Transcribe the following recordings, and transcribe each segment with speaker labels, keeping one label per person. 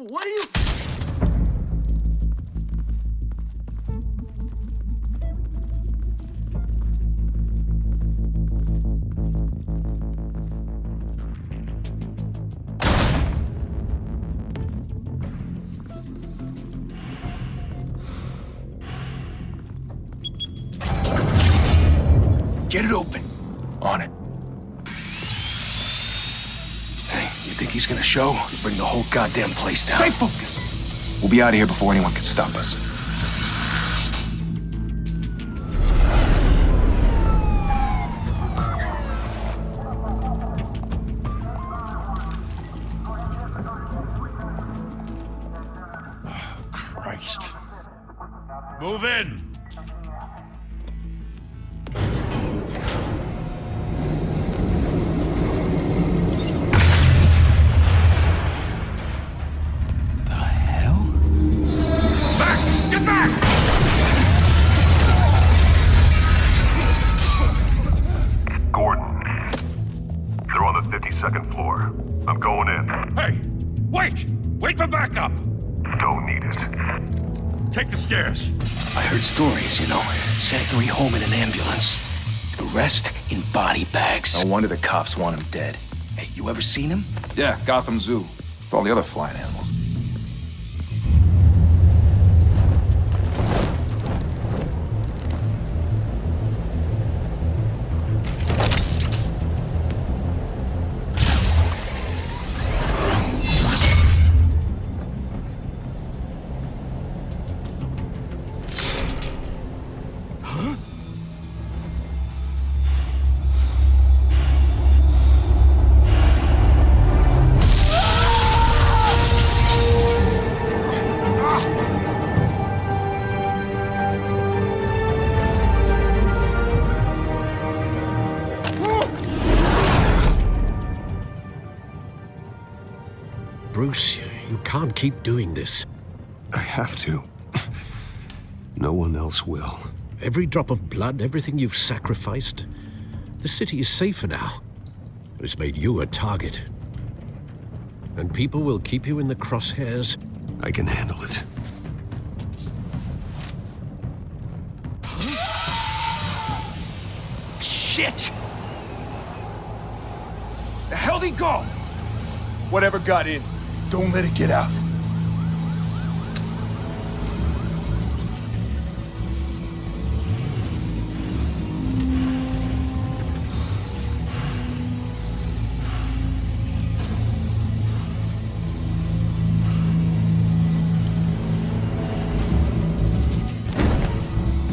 Speaker 1: What are you...
Speaker 2: Get it open. On it. Hey, you think he's gonna show? He'll bring the whole goddamn place down.
Speaker 3: Stay focused. We'll be out of here before anyone can stop us.
Speaker 2: Oh, Christ.
Speaker 4: Move in!
Speaker 5: Second floor. I'm going in.
Speaker 4: Hey! Wait! Wait for backup!
Speaker 5: Don't need it.
Speaker 4: Take the stairs.
Speaker 2: I heard stories, you know. Sent three home in an ambulance. The rest in body bags.
Speaker 3: No wonder the cops want him dead.
Speaker 2: Hey, you ever seen him?
Speaker 3: Yeah, Gotham Zoo. With all the other flying animals.
Speaker 6: Bruce, you can't keep doing this.
Speaker 7: I have to. No one else will.
Speaker 6: Every drop of blood, everything you've sacrificed. The city is safer now, but it's made you a target. And people will keep you in the crosshairs.
Speaker 7: I can handle it.
Speaker 2: Shit! The hell'd he go? Whatever got in, don't let it get out.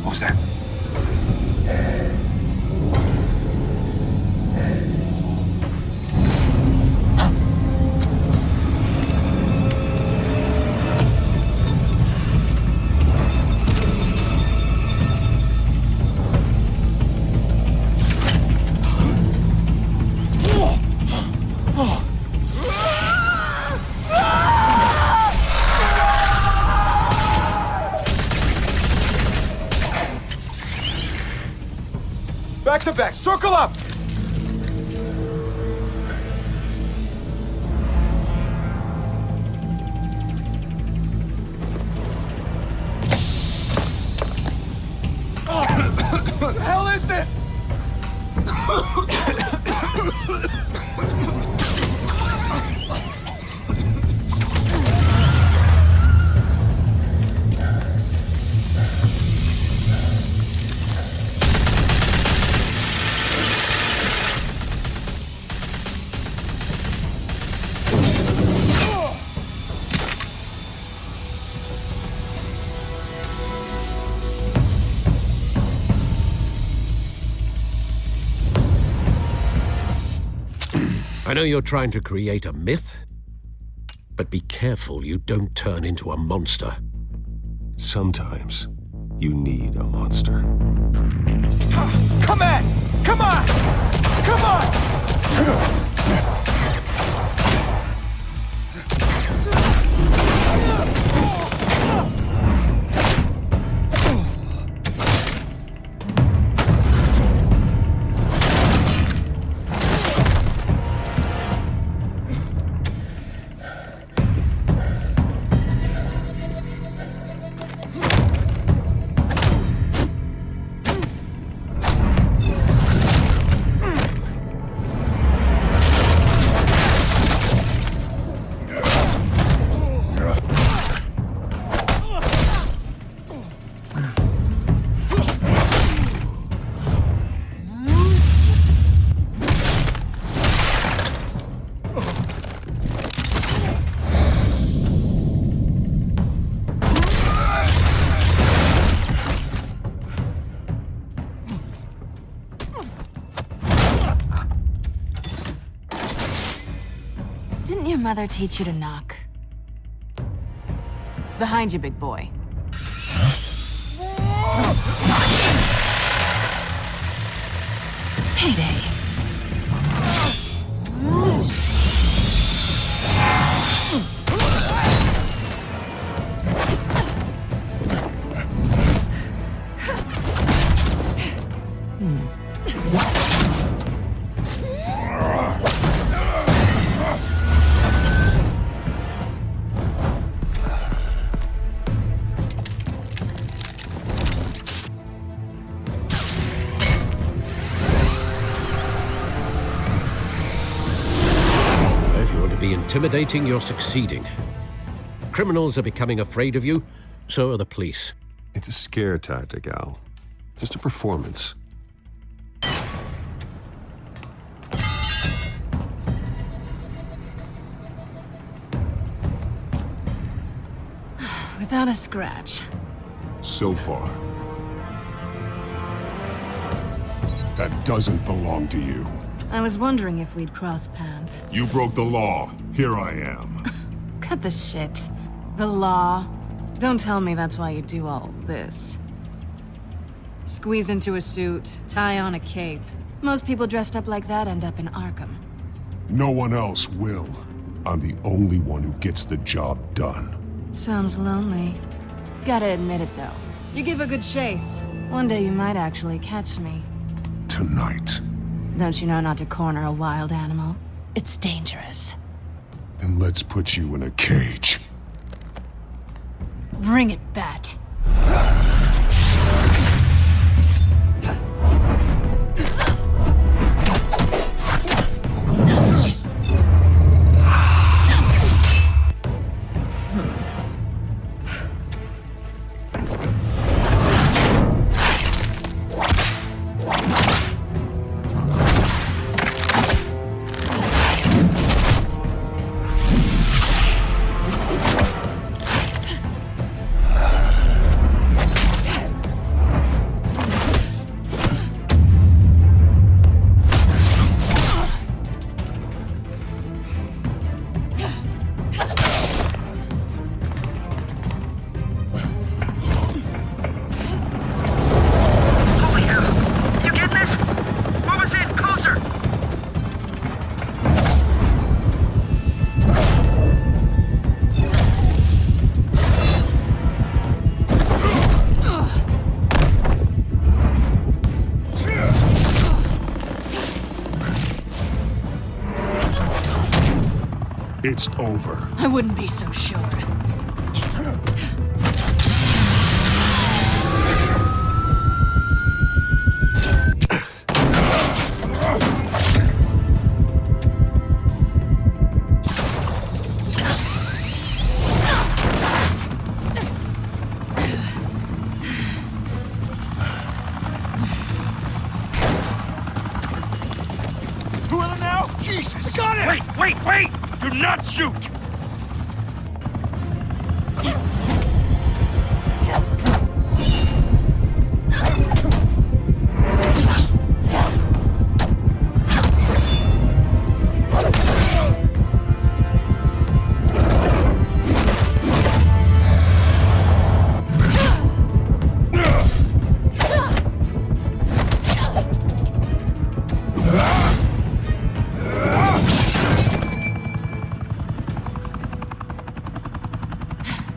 Speaker 2: What was that? Back to back, circle up! What the hell is this?
Speaker 6: I know you're trying to create a myth, but be careful you don't turn into a monster.
Speaker 7: Sometimes you need a monster.
Speaker 2: Come on! Come on! Come on!
Speaker 1: mother teach you to knock? Behind you, big boy. Payday.
Speaker 6: Intimidating, you're succeeding. Criminals are becoming afraid of you, so are the police.
Speaker 7: It's a scare tactic, Al. Just a performance.
Speaker 1: Without a scratch.
Speaker 8: So far. That doesn't belong to you.
Speaker 1: I was wondering if we'd cross paths.
Speaker 8: You broke the law. Here I am.
Speaker 1: Cut the shit. The law. Don't tell me that's why you do all this. Squeeze into a suit, tie on a cape. Most people dressed up like that end up in Arkham.
Speaker 8: No one else will. I'm the only one who gets the job done.
Speaker 1: Sounds lonely. Gotta admit it, though. You give a good chase. One day you might actually catch me.
Speaker 8: Tonight.
Speaker 1: Don't you know not to corner a wild animal? It's dangerous.
Speaker 8: Then let's put you in a cage.
Speaker 1: Bring it, Bat.
Speaker 8: It's over.
Speaker 1: I wouldn't be so sure.
Speaker 4: Two of them now? Jesus! Got it! Wait! Do not shoot!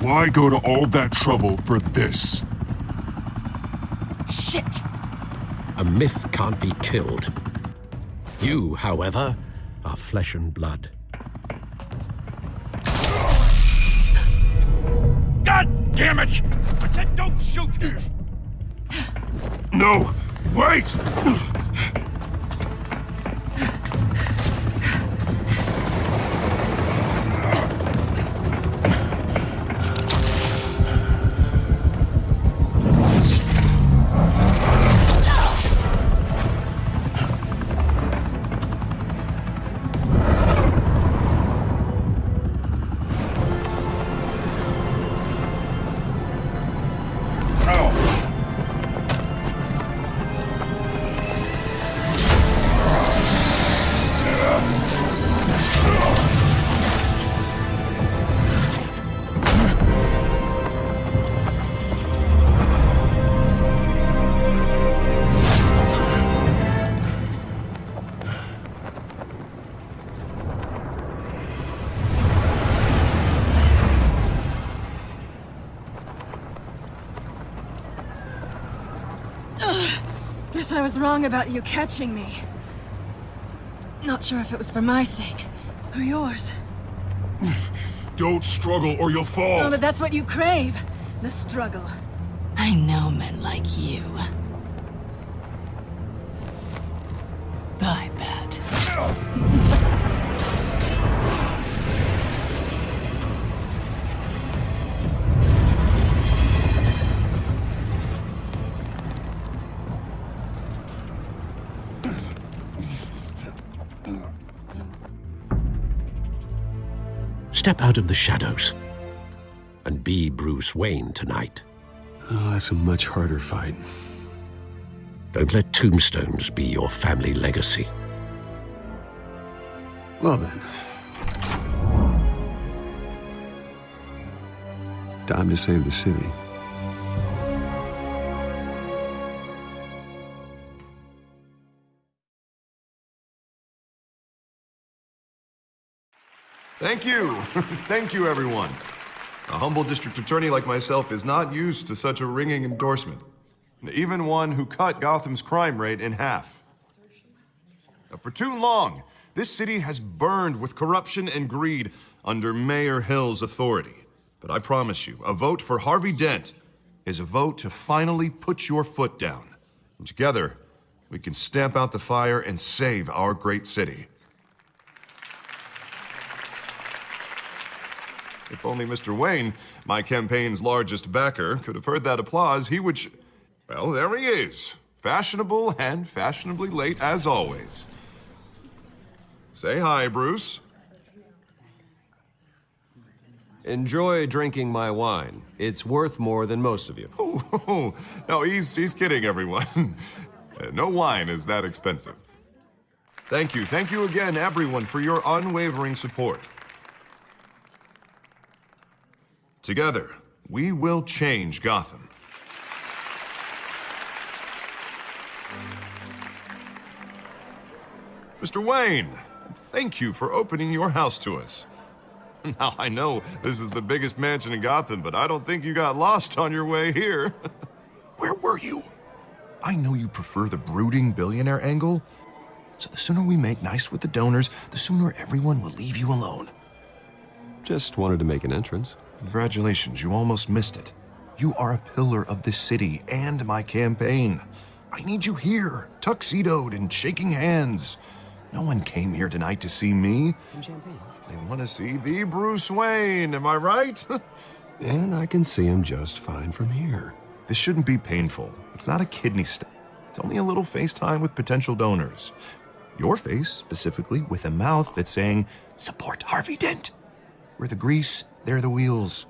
Speaker 8: Why go to all that trouble for this?
Speaker 1: Shit!
Speaker 6: A myth can't be killed. You, however, are flesh and blood.
Speaker 4: God damn it! I said don't shoot!
Speaker 8: No! Wait!
Speaker 1: Guess I was wrong about you catching me. Not sure if it was for my sake, or yours.
Speaker 8: Don't struggle or you'll fall.
Speaker 1: Oh, but that's what you crave. The struggle. I know men like you. Bye, Bat.
Speaker 6: Step out of the shadows and be Bruce Wayne tonight.
Speaker 7: Oh, that's a much harder fight.
Speaker 6: Don't let tombstones be your family legacy.
Speaker 7: Well then. Time to save the city.
Speaker 9: Thank you. Thank you, everyone. A humble district attorney like myself is not used to such a ringing endorsement. Even one who cut Gotham's crime rate in half. For too long, this city has burned with corruption and greed under Mayor Hill's authority. But I promise you, a vote for Harvey Dent is a vote to finally put your foot down. And together, we can stamp out the fire and save our great city. If only Mr. Wayne, my campaign's largest backer, could have heard that applause, he would well, there he is. Fashionable and fashionably late as always. Say hi, Bruce.
Speaker 10: Enjoy drinking my wine. It's worth more than most of you.
Speaker 9: Oh, no, he's kidding, everyone. No wine is that expensive. Thank you again, everyone, for your unwavering support. Together, we will change Gotham. Mr. Wayne, thank you for opening your house to us. Now, I know this is the biggest mansion in Gotham, but I don't think you got lost on your way here. Where were you? I know you prefer the brooding billionaire angle, so the sooner we make nice with the donors, the sooner everyone will leave you alone.
Speaker 7: Just wanted to make an entrance.
Speaker 9: Congratulations, you almost missed it. You are a pillar of this city and my campaign. I need you here, tuxedoed and shaking hands. No one came here tonight to see me.
Speaker 10: Some champagne.
Speaker 9: They want to see the Bruce Wayne, am I right?
Speaker 7: And I can see him just fine from here.
Speaker 9: This shouldn't be painful. It's not a kidney stone. It's only a little FaceTime with potential donors. Your face, specifically, with a mouth that's saying, support Harvey Dent. We're the grease, they're the wheels.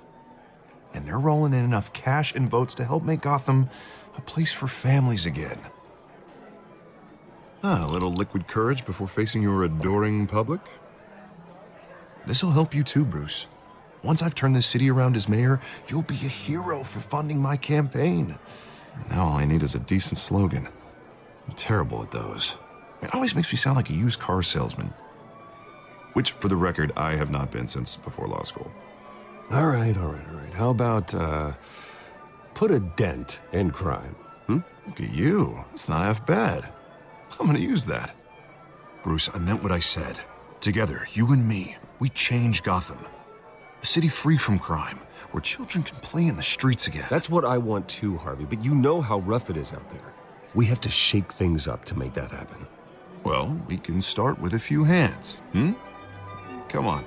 Speaker 9: And they're rolling in enough cash and votes to help make Gotham a place for families again. A little liquid courage before facing your adoring public. This'll help you too, Bruce. Once I've turned this city around as mayor, you'll be a hero for funding my campaign. Now all I need is a decent slogan. I'm terrible at those. It always makes me sound like a used car salesman. Which, for the record, I have not been since before law school.
Speaker 7: All right. How about, put a dent in crime?
Speaker 9: Look at you. That's not half bad. I'm gonna use that. Bruce, I meant what I said. Together, you and me, we change Gotham. A city free from crime, where children can play in the streets again.
Speaker 10: That's what I want too, Harvey, but you know how rough it is out there. We have to shake things up to make that happen.
Speaker 9: Well, we can start with a few hands, Come on.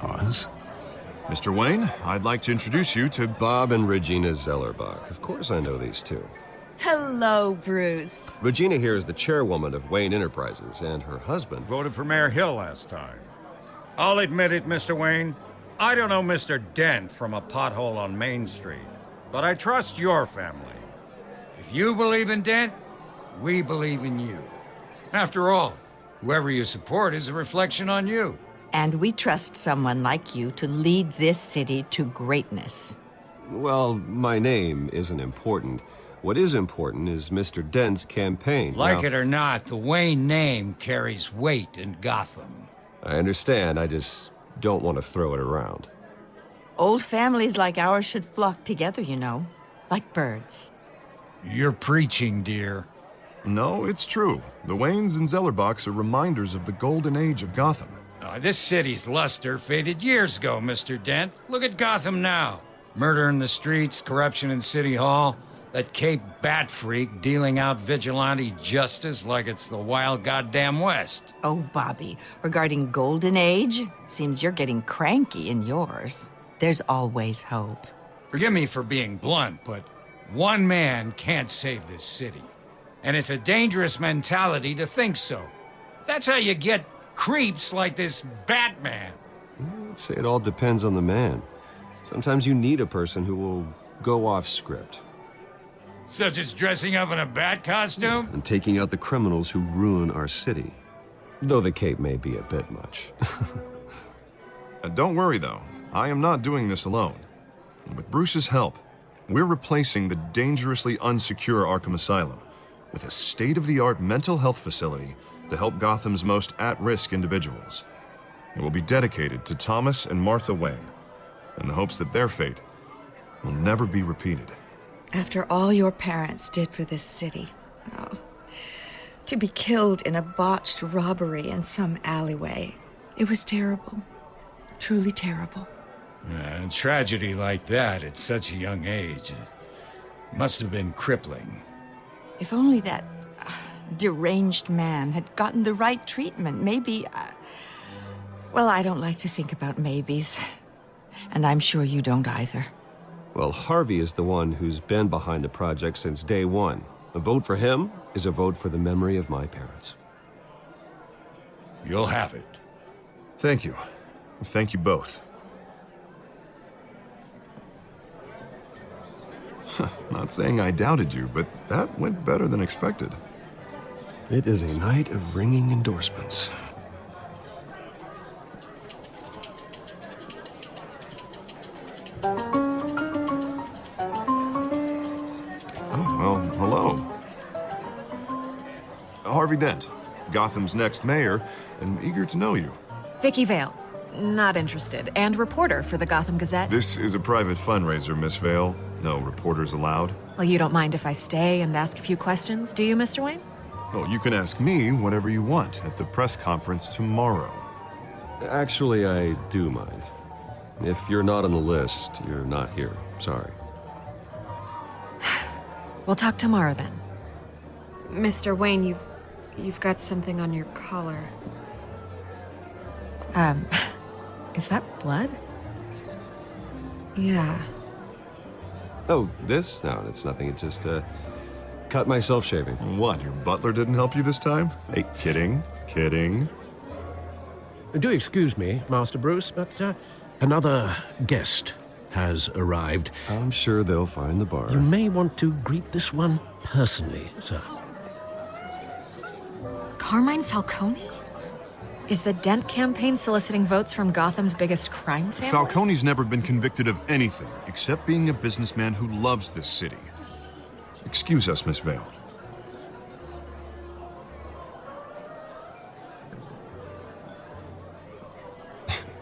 Speaker 7: Oz?
Speaker 9: Mr. Wayne, I'd like to introduce you to
Speaker 10: Bob and Regina Zellerbach. Of course I know these two.
Speaker 11: Hello, Bruce.
Speaker 10: Regina here is the chairwoman of Wayne Enterprises, and her husband
Speaker 4: Voted for Mayor Hill last time. I'll admit it, Mr. Wayne. I don't know Mr. Dent from a pothole on Main Street, but I trust your family. If you believe in Dent, we believe in you. After all, whoever you support is a reflection on you.
Speaker 11: And we trust someone like you to lead this city to greatness.
Speaker 10: Well, my name isn't important. What is important is Mr. Dent's campaign.
Speaker 4: Like
Speaker 10: Now,
Speaker 4: it or not, the Wayne name carries weight in Gotham.
Speaker 10: I understand, I just don't want to throw it around.
Speaker 11: Old families like ours should flock together, you know, like birds.
Speaker 4: You're preaching, dear.
Speaker 9: No, it's true. The Waynes and Zellerbachs are reminders of the golden age of Gotham.
Speaker 4: This city's luster faded years ago, Mr. Dent. Look at Gotham now. Murder in the streets, corruption in City Hall, that Cape Bat freak dealing out vigilante justice like it's the wild goddamn West.
Speaker 11: Oh, Bobby, regarding Golden Age, it seems you're getting cranky in yours. There's always hope.
Speaker 4: Forgive me for being blunt, but one man can't save this city. And it's a dangerous mentality to think so. That's how you get creeps like this Batman.
Speaker 10: I'd say it all depends on the man. Sometimes you need a person who will go off script.
Speaker 4: Such as dressing up in a bat costume?
Speaker 10: And taking out the criminals who ruin our city. Though the cape may be a bit much.
Speaker 9: Don't worry, though. I am not doing this alone. With Bruce's help, we're replacing the dangerously unsecure Arkham Asylum with a state-of-the-art mental health facility to help Gotham's most at-risk individuals. It will be dedicated to Thomas and Martha Wayne, in the hopes that their fate will never be repeated.
Speaker 12: After all your parents did for this city, oh, to be killed in a botched robbery in some alleyway, it was terrible. Truly terrible.
Speaker 4: A tragedy like that at such a young age must have been crippling.
Speaker 11: If only that deranged man had gotten the right treatment, maybe... well, I don't like to think about maybes. And I'm sure you don't either.
Speaker 10: Well, Harvey is the one who's been behind the project since day one. A vote for him is a vote for the memory of my parents.
Speaker 4: You'll have it.
Speaker 9: Thank you. Thank you both. Not saying I doubted you, but that went better than expected.
Speaker 10: It is a night of ringing endorsements.
Speaker 9: Oh, well, hello. Harvey Dent, Gotham's next mayor, and eager to know you.
Speaker 13: Vicky Vale. Not interested. And reporter for the Gotham Gazette.
Speaker 9: This is a private fundraiser, Miss Vale. No reporters allowed.
Speaker 13: Well, you don't mind if I stay and ask a few questions, do you, Mr. Wayne?
Speaker 9: Oh, you can ask me whatever you want at the press conference tomorrow.
Speaker 10: Actually, I do mind. If you're not on the list, you're not here. Sorry.
Speaker 13: We'll talk tomorrow then.
Speaker 14: Mr. Wayne, you've got something on your collar.
Speaker 13: Is that blood?
Speaker 14: Yeah.
Speaker 10: Oh, this? No, it's nothing. It just, cut myself shaving.
Speaker 9: What, your butler didn't help you this time? Hey, kidding, kidding.
Speaker 6: Do excuse me, Master Bruce, but another guest has arrived.
Speaker 10: I'm sure they'll find the bar.
Speaker 6: You may want to greet this one personally, sir.
Speaker 13: Carmine Falcone? Is the Dent campaign soliciting votes from Gotham's biggest crime family?
Speaker 9: Falcone's never been convicted of anything except being a businessman who loves this city. Excuse us, Miss Vale.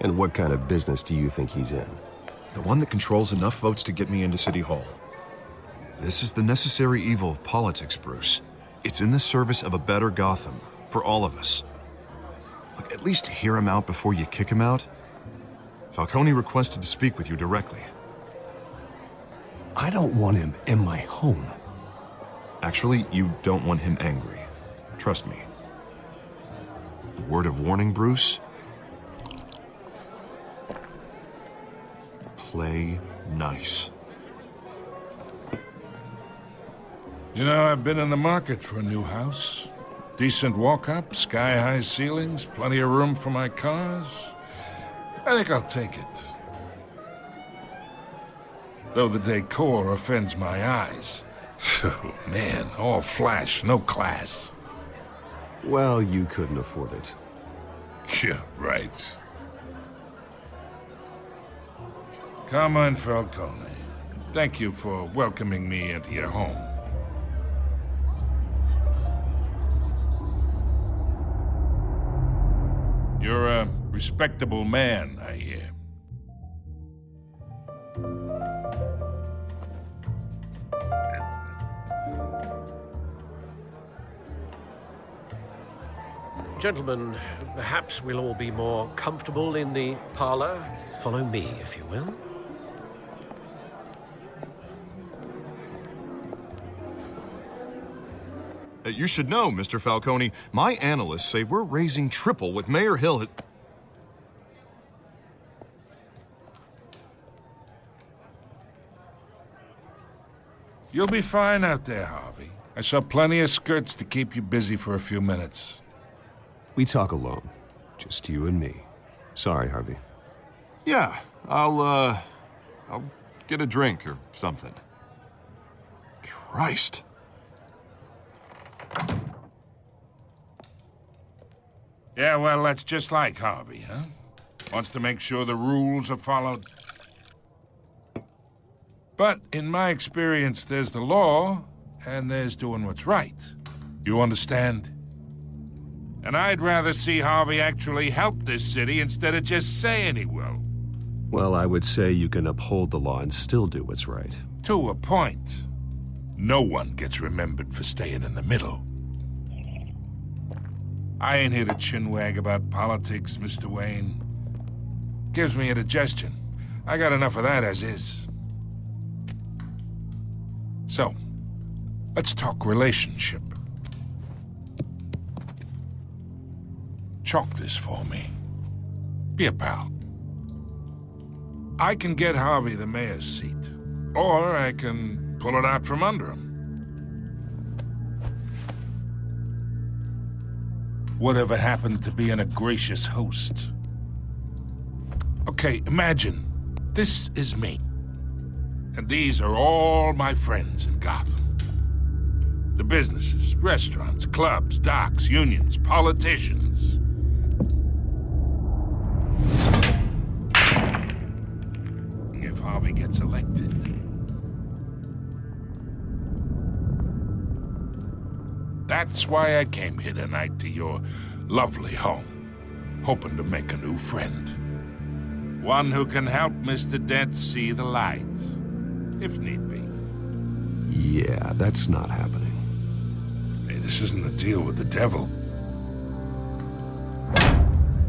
Speaker 10: And what kind of business do you think he's in?
Speaker 9: The one that controls enough votes to get me into City Hall. This is the necessary evil of politics, Bruce. It's in the service of a better Gotham, for all of us. Look, at least hear him out before you kick him out. Falcone requested to speak with you directly.
Speaker 8: I don't want him in my home.
Speaker 9: Actually, you don't want him angry. Trust me. Word of warning, Bruce. Play nice.
Speaker 15: You know, I've been in the market for a new house. Decent walk-up, sky-high ceilings, plenty of room for my cars. I think I'll take it. Though the decor offends my eyes. Oh, man, all flash, no class.
Speaker 10: Well, you couldn't afford it.
Speaker 15: Yeah, right. Carmine Falcone. Thank you for welcoming me into your home. You're a respectable man, I hear.
Speaker 6: Gentlemen, perhaps we'll all be more comfortable in the parlor. Follow me, if you will.
Speaker 9: You should know, Mr. Falcone, my analysts say we're raising triple with Mayor Hill.
Speaker 15: You'll be fine out there, Harvey. I saw plenty of skirts to keep you busy for a few minutes.
Speaker 7: We talk alone. Just you and me. Sorry, Harvey.
Speaker 9: Yeah, I'll get a drink or something. Christ.
Speaker 15: Yeah, well, that's just like Harvey, huh? Wants to make sure the rules are followed. But in my experience, there's the law, and there's doing what's right. You understand? And I'd rather see Harvey actually help this city instead of just saying he will.
Speaker 10: Well, I would say you can uphold the law and still do what's right.
Speaker 15: To a point. No one gets remembered for staying in the middle. I ain't here to chinwag about politics, Mr. Wayne. Gives me indigestion. I got enough of that as is. So, let's talk relationship. Chalk this for me. Be a pal. I can get Harvey the mayor's seat, or I can pull it out from under him. Whatever happened to being a gracious host? Okay, imagine this is me. And these are all my friends in Gotham. The businesses, restaurants, clubs, docks, unions, politicians. If Harvey gets elected, that's why I came here tonight to your lovely home, hoping to make a new friend. One who can help Mr. Dent see the light, if need be.
Speaker 7: Yeah, that's not happening.
Speaker 15: Hey, this isn't a deal with the devil.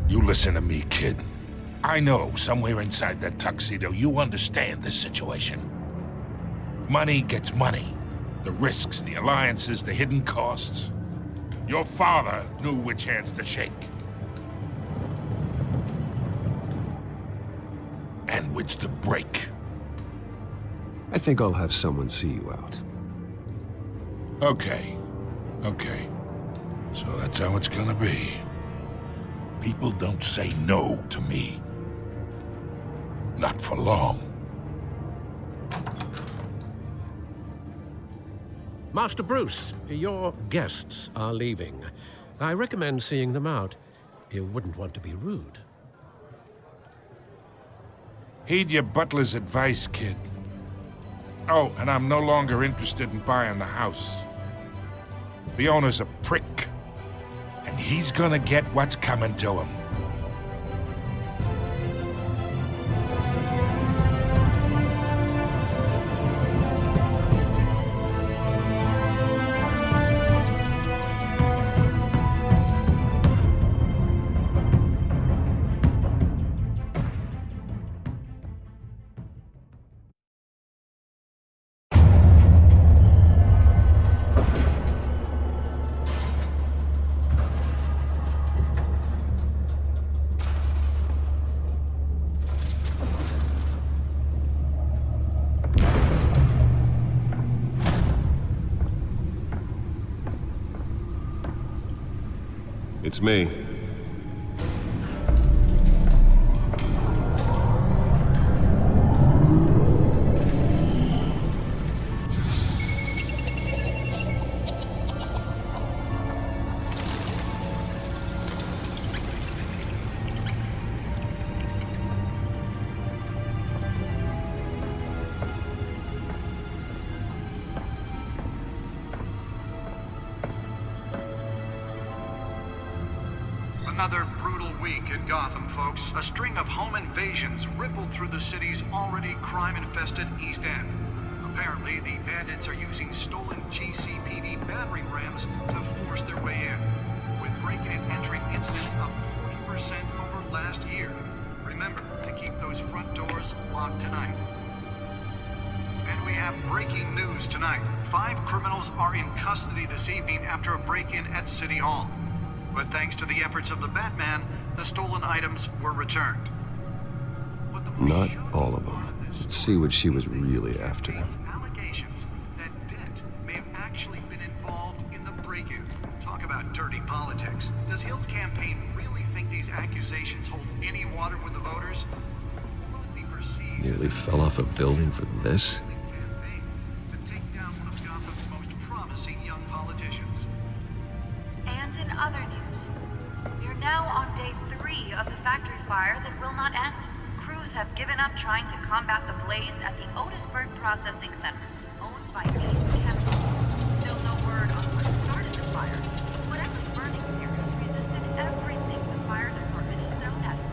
Speaker 15: You listen to me, kid. I know somewhere inside that tuxedo you understand this situation. Money gets money. The risks, the alliances, the hidden costs. Your father knew which hands to shake. And which to break.
Speaker 10: I think I'll have someone see you out.
Speaker 15: Okay. So that's how it's gonna be. People don't say no to me. Not for long.
Speaker 6: Master Bruce, your guests are leaving. I recommend seeing them out. You wouldn't want to be rude.
Speaker 15: Heed your butler's advice, kid. Oh, and I'm no longer interested in buying the house. The owner's a prick. And he's gonna get what's coming to him.
Speaker 10: It's me.
Speaker 16: Another brutal week in Gotham, folks. A string of home invasions rippled through the city's already crime-infested East End. Apparently, the bandits are using stolen GCPD battering rams to force their way in, with breaking and entering incidents up 40% over last year. Remember to keep those front doors locked tonight. And we have breaking news tonight. 5 criminals are in custody this evening after a break-in at City Hall. But thanks to the efforts of the Batman, the stolen items were returned.
Speaker 10: Not all of them. Let's see what she was really after.
Speaker 16: Allegations that Dent may have actually been involved in the break-in. Talk about dirty politics. Does Hill's campaign really think these accusations hold any water with the voters? Will it be perceived
Speaker 10: Nearly fell off a building for this?
Speaker 16: to take down one of Gotham's most promising young politicians?
Speaker 17: And in other news, we are now on day 3 of the factory fire that will not end. Crews have given up trying to combat the blaze at the Otisburg Processing Center, owned by Ace Chemical. Still no word on what started the fire. Whatever's burning here has resisted everything the fire department has thrown at it.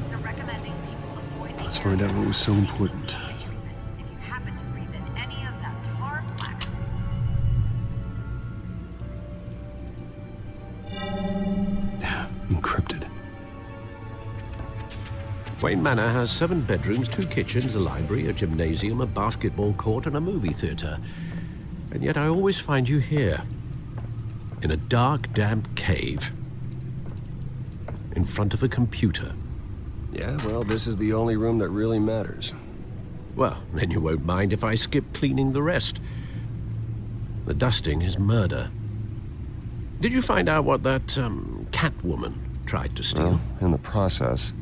Speaker 17: They're recommending people avoid the
Speaker 10: Let's find out what was so important.
Speaker 17: if you happen to breathe in any of that tar black smoke.
Speaker 10: Encrypted.
Speaker 6: Wayne Manor has 7 bedrooms, 2 kitchens, a library, a gymnasium, a basketball court, and a movie theater. And yet I always find you here, in a dark, damp cave, in front of a computer.
Speaker 10: Yeah, well, this is the only room that really matters.
Speaker 6: Well, then you won't mind if I skip cleaning the rest. The dusting is murder. Did you find out what that, Catwoman tried to steal?
Speaker 10: Well, in the process.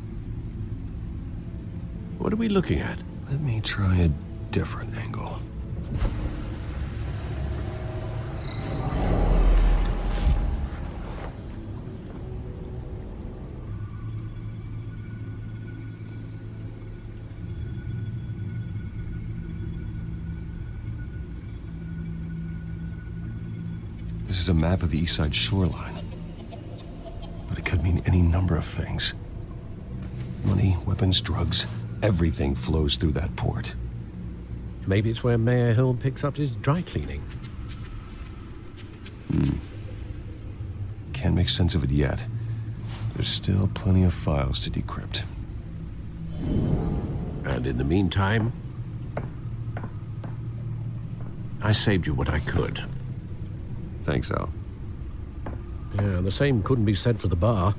Speaker 6: What are we looking at?
Speaker 10: Let me try a different angle. This is a map of the East Side shoreline. But it could mean any number of things. Money, weapons, drugs, everything flows through that port.
Speaker 6: Maybe it's where Mayor Hill picks up his dry cleaning.
Speaker 10: Can't make sense of it yet. There's still plenty of files to decrypt.
Speaker 6: And in the meantime, I saved you what I could.
Speaker 10: Thanks, Al.
Speaker 6: Yeah, the same couldn't be said for the bar.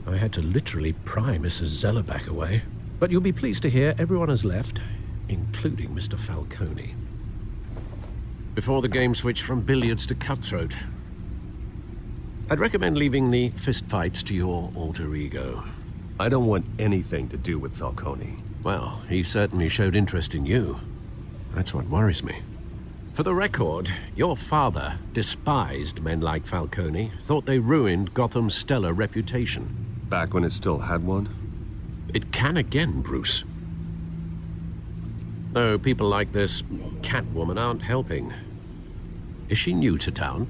Speaker 6: I had to literally pry Mrs. Zeller back away. But you'll be pleased to hear everyone has left, including Mr. Falcone. Before the game switched from billiards to cutthroat. I'd recommend leaving the fistfights to your alter ego.
Speaker 10: I don't want anything to do with Falcone.
Speaker 6: Well, he certainly showed interest in you. That's what worries me. For the record, your father despised men like Falcone, thought they ruined Gotham's stellar reputation.
Speaker 10: Back when it still had one?
Speaker 6: It can again, Bruce. Though people like this Catwoman aren't helping. Is she new to town?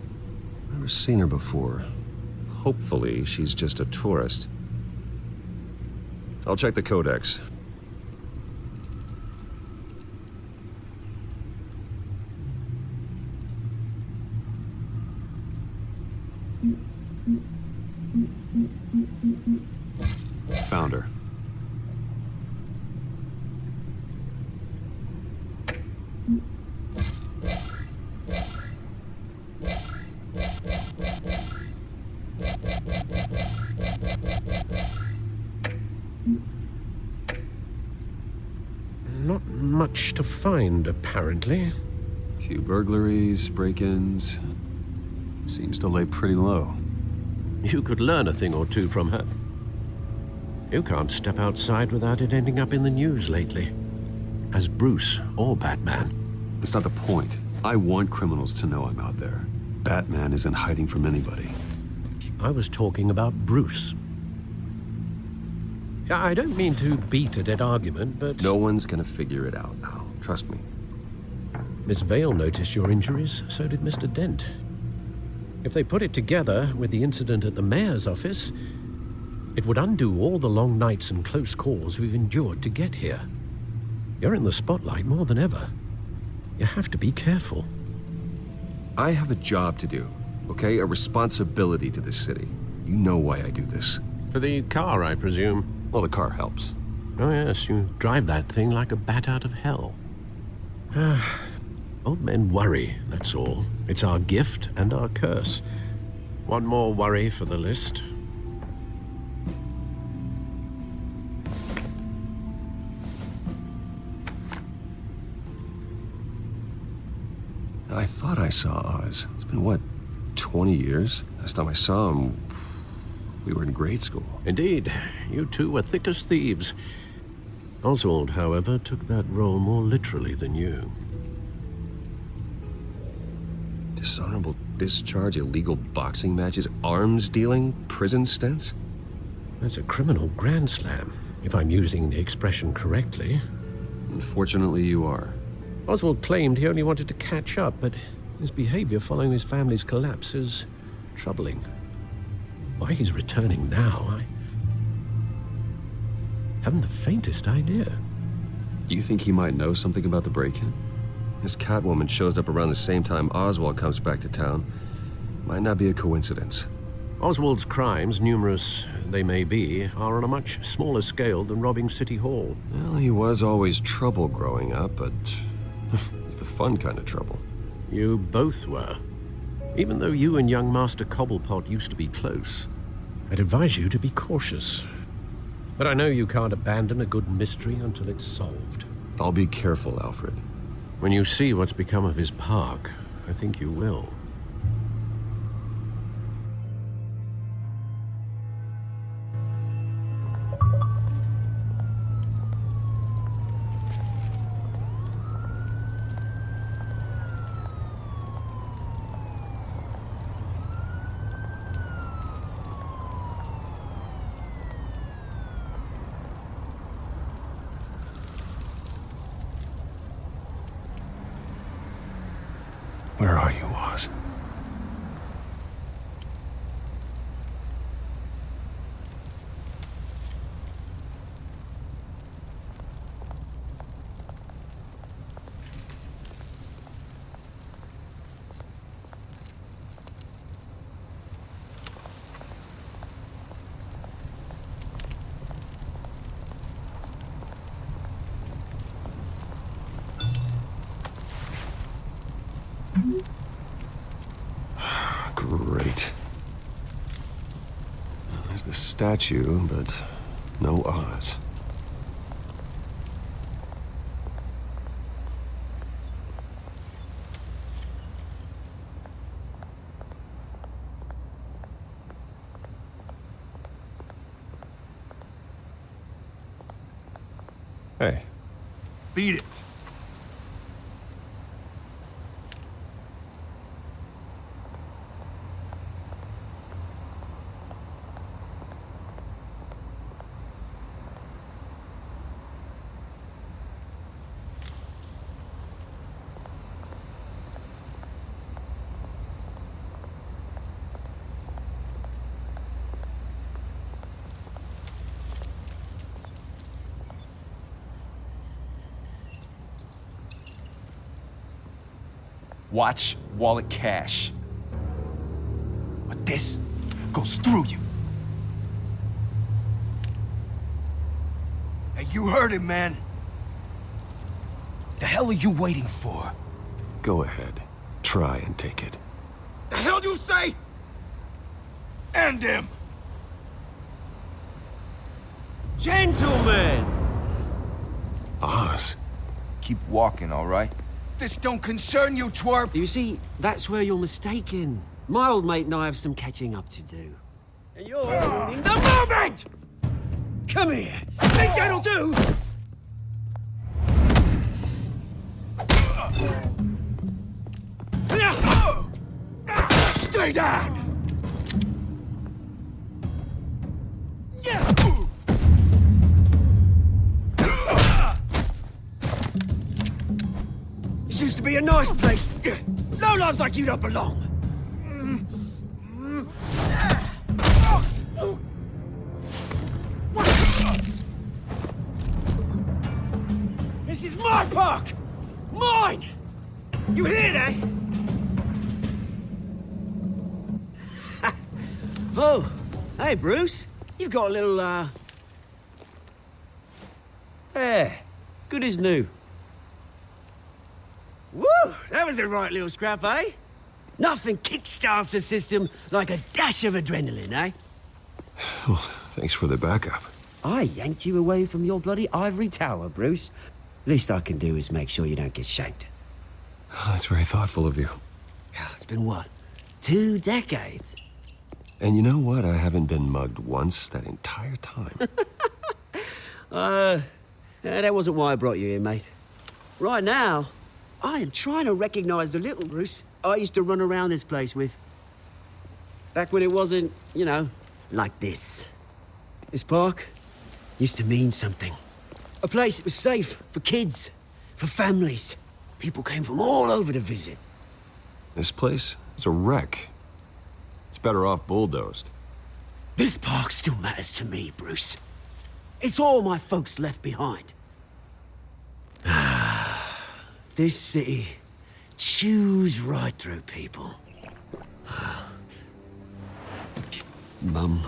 Speaker 10: Never seen her before. Hopefully, she's just a tourist. I'll check the codex. Found her.
Speaker 6: Not much to find, apparently.
Speaker 10: Few burglaries, break-ins. Seems to lay pretty low.
Speaker 6: You could learn a thing or two from her. You can't step outside without it ending up in the news lately. As Bruce or Batman.
Speaker 10: That's not the point. I want criminals to know I'm out there. Batman isn't hiding from anybody.
Speaker 6: I was talking about Bruce. I don't mean to beat a dead argument, but...
Speaker 10: No one's gonna figure it out now. Trust me.
Speaker 6: Miss Vale noticed your injuries, so did Mr. Dent. If they put it together with the incident at the mayor's office, It would undo all the long nights and close calls we've endured to get here. You're in the spotlight more than ever. You have to be careful.
Speaker 10: I have a job to do, okay? A responsibility to this city. You know why I do this.
Speaker 6: For the car, I presume?
Speaker 10: Well, the car helps.
Speaker 6: Oh yes, you drive that thing like a bat out of hell. Old men worry, that's all. It's our gift and our curse. One more worry for the list.
Speaker 10: I thought I saw Oz. It's been, what, 20 years? Last time I saw him, we were in grade school.
Speaker 6: Indeed. You two were thick as thieves. Oswald, however, took that role more literally than you.
Speaker 10: Dishonorable discharge, illegal boxing matches, arms dealing, prison stints?
Speaker 6: That's a criminal grand slam, if I'm using the expression correctly.
Speaker 10: Unfortunately, you are.
Speaker 6: Oswald claimed he only wanted to catch up, but his behavior following his family's collapse is troubling. Why he's returning now, I haven't the faintest idea.
Speaker 10: Do you think he might know something about the break-in? This Catwoman shows up around the same time Oswald comes back to town. Might not be a coincidence.
Speaker 6: Oswald's crimes, numerous they may be, are on a much smaller scale than robbing City Hall.
Speaker 10: Well, he was always trouble growing up, but it's the fun kind of trouble.
Speaker 6: You both were. Even though you and young Master Cobblepot used to be close, I'd advise you to be cautious. But I know you can't abandon a good mystery until it's solved.
Speaker 10: I'll be careful, Alfred.
Speaker 6: When you see what's become of his park, I think you will.
Speaker 10: Where are you, Oz? Great. There's the statue, but no Oz. Hey.
Speaker 9: Beat it.
Speaker 2: Watch wallet cash. But this goes through you. Hey, you heard him, man. The hell are you waiting for?
Speaker 10: Go ahead. Try and take it.
Speaker 2: The hell do you say? End him!
Speaker 18: Gentlemen!
Speaker 10: Oz.
Speaker 2: Keep walking, all right? This don't concern you, twerp!
Speaker 18: You see, that's where you're mistaken. My old mate and I have some catching up to do. And you're ruining the moment! Come here! Think that'll do? Stay down! This used to be a nice place. No lives like you don't belong. This is my park! Mine! You hear that? Oh, hey, Bruce. You've got a little, There. Good as new. Woo! That was a right little scrap, eh? Nothing kickstarts the system like a dash of adrenaline, eh?
Speaker 10: Well, thanks for the backup.
Speaker 18: I yanked you away from your bloody ivory tower, Bruce. Least I can do is make sure you don't get shanked.
Speaker 10: Oh, that's very thoughtful of you.
Speaker 18: Yeah, it's been what? 2 decades?
Speaker 10: And you know what? I haven't been mugged once that entire time.
Speaker 18: That wasn't why I brought you here, mate. Right now, I am trying to recognize the little Bruce I used to run around this place with. Back when it wasn't, you know, like this. This park used to mean something. A place that was safe for kids, for families. People came from all over to visit.
Speaker 10: This place is a wreck. It's better off bulldozed.
Speaker 18: This park still matters to me, Bruce. It's all my folks left behind. This city chews right through people. Mum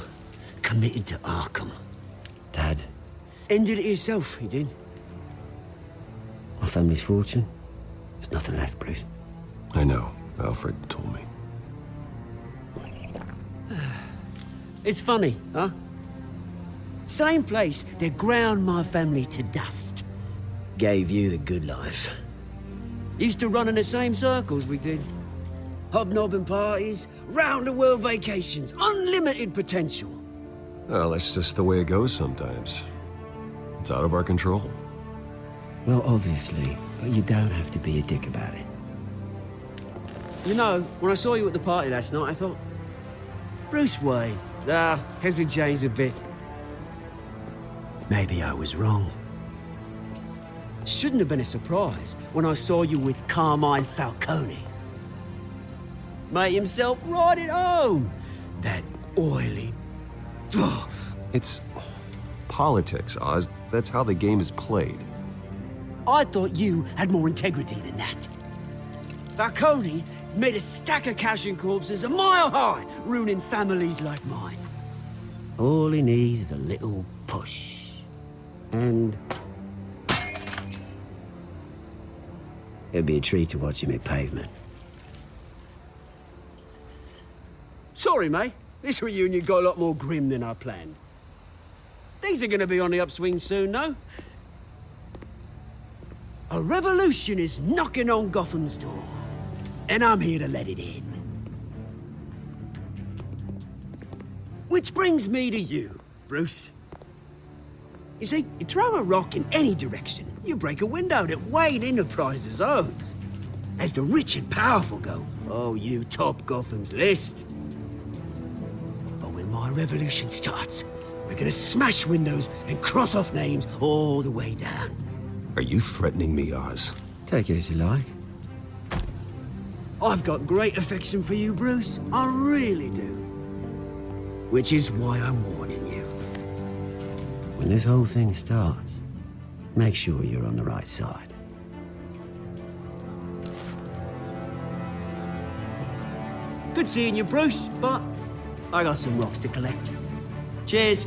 Speaker 18: committed to Arkham. Dad ended it himself, he did. My family's fortune, there's nothing left, Bruce.
Speaker 10: I know. Alfred told me.
Speaker 18: It's funny, huh? Same place that ground my family to dust. Gave you the good life. Used to run in the same circles we did. Hobnobbing parties, round-the-world vacations, unlimited potential.
Speaker 10: Well, that's just the way it goes sometimes. It's out of our control.
Speaker 18: Well, obviously, but you don't have to be a dick about it. You know, when I saw you at the party last night, I thought, Bruce Wayne. Hasn't changed a bit. Maybe I was wrong. Shouldn't have been a surprise when I saw you with Carmine Falcone. Made himself right at home. That oily...
Speaker 10: It's politics, Oz. That's how the game is played.
Speaker 18: I thought you had more integrity than that. Falcone made a stack of cash and corpses a mile high, ruining families like mine. All he needs is a little push. And... it'd be a treat to watch him hit pavement. Sorry, mate. This reunion got a lot more grim than I planned. Things are gonna be on the upswing soon, no? A revolution is knocking on Gotham's door. And I'm here to let it in. Which brings me to you, Bruce. You see, you throw a rock in any direction, you break a window that Wayne Enterprises owns. As the rich and powerful go, oh, you top Gotham's list. But when my revolution starts, we're gonna smash windows and cross off names all the way down.
Speaker 10: Are you threatening me, Oz?
Speaker 18: Take it as you like. I've got great affection for you, Bruce. I really do. Which is why I'm warning you. When this whole thing starts, make sure you're on the right side. Good seeing you, Bruce, but I got some rocks to collect. Cheers.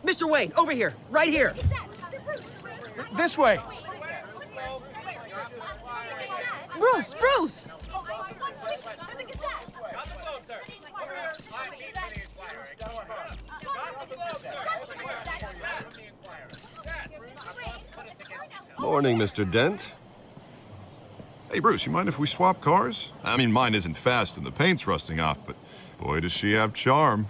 Speaker 18: Mr. Wayne, over here, right here.
Speaker 3: This way.
Speaker 1: Bruce, Bruce!
Speaker 7: Morning, Mr. Dent.
Speaker 9: Hey, Bruce, you mind if we swap cars? I mean, mine isn't fast and the paint's rusting off, but boy, does she have charm.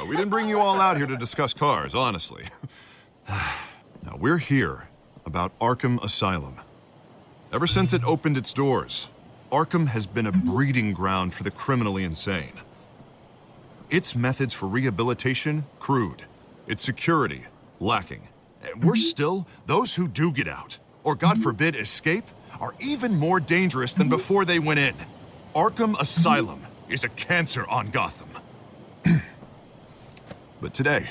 Speaker 9: We didn't bring you all out here to discuss cars, honestly. Now, we're here about Arkham Asylum. Ever since it opened its doors, Arkham has been a breeding ground for the criminally insane. Its methods for rehabilitation, crude. Its security, lacking. And worse still, those who do get out, or God forbid escape, are even more dangerous than before they went in. Arkham Asylum is a cancer on Gotham. But today,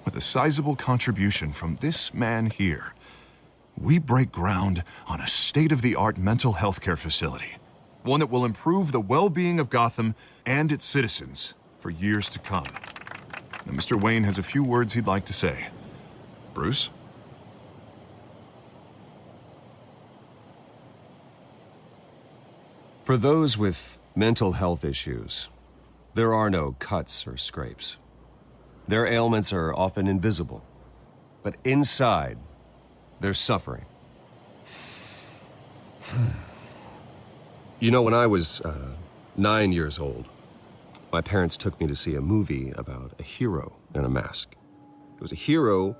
Speaker 9: with a sizable contribution from this man here, we break ground on a state-of-the-art mental health care facility. One that will improve the well-being of Gotham and its citizens for years to come. Now, Mr. Wayne has a few words he'd like to say. Bruce?
Speaker 10: For those with mental health issues, there are no cuts or scrapes. Their ailments are often invisible, but inside, they're suffering. You know, when I was 9 years old, my parents took me to see a movie about a hero in a mask. It was a hero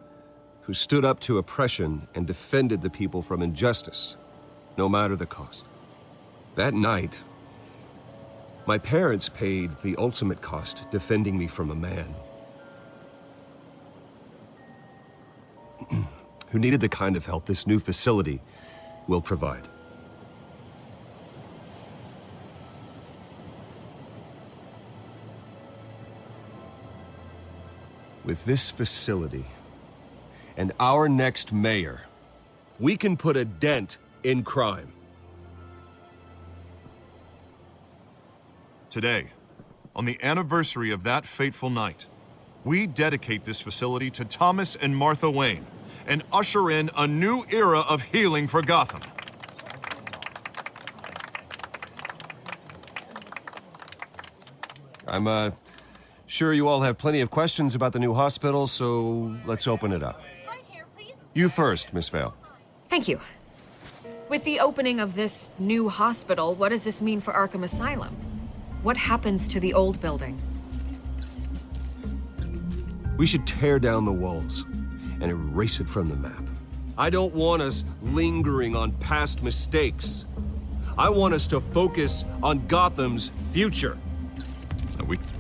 Speaker 10: who stood up to oppression and defended the people from injustice, no matter the cost. That night, my parents paid the ultimate cost defending me from a man who needed the kind of help this new facility will provide. With this facility and our next mayor, we can put a dent in crime.
Speaker 9: Today, on the anniversary of that fateful night, we dedicate this facility to Thomas and Martha Wayne and usher in a new era of healing for Gotham.
Speaker 10: I'm sure you all have plenty of questions about the new hospital, so let's open it up. You first, Miss Vale.
Speaker 13: Thank you. With the opening of this new hospital, what does this mean for Arkham Asylum? What happens to the old building?
Speaker 10: We should tear down the walls and erase it from the map. I don't want us lingering on past mistakes. I want us to focus on Gotham's future.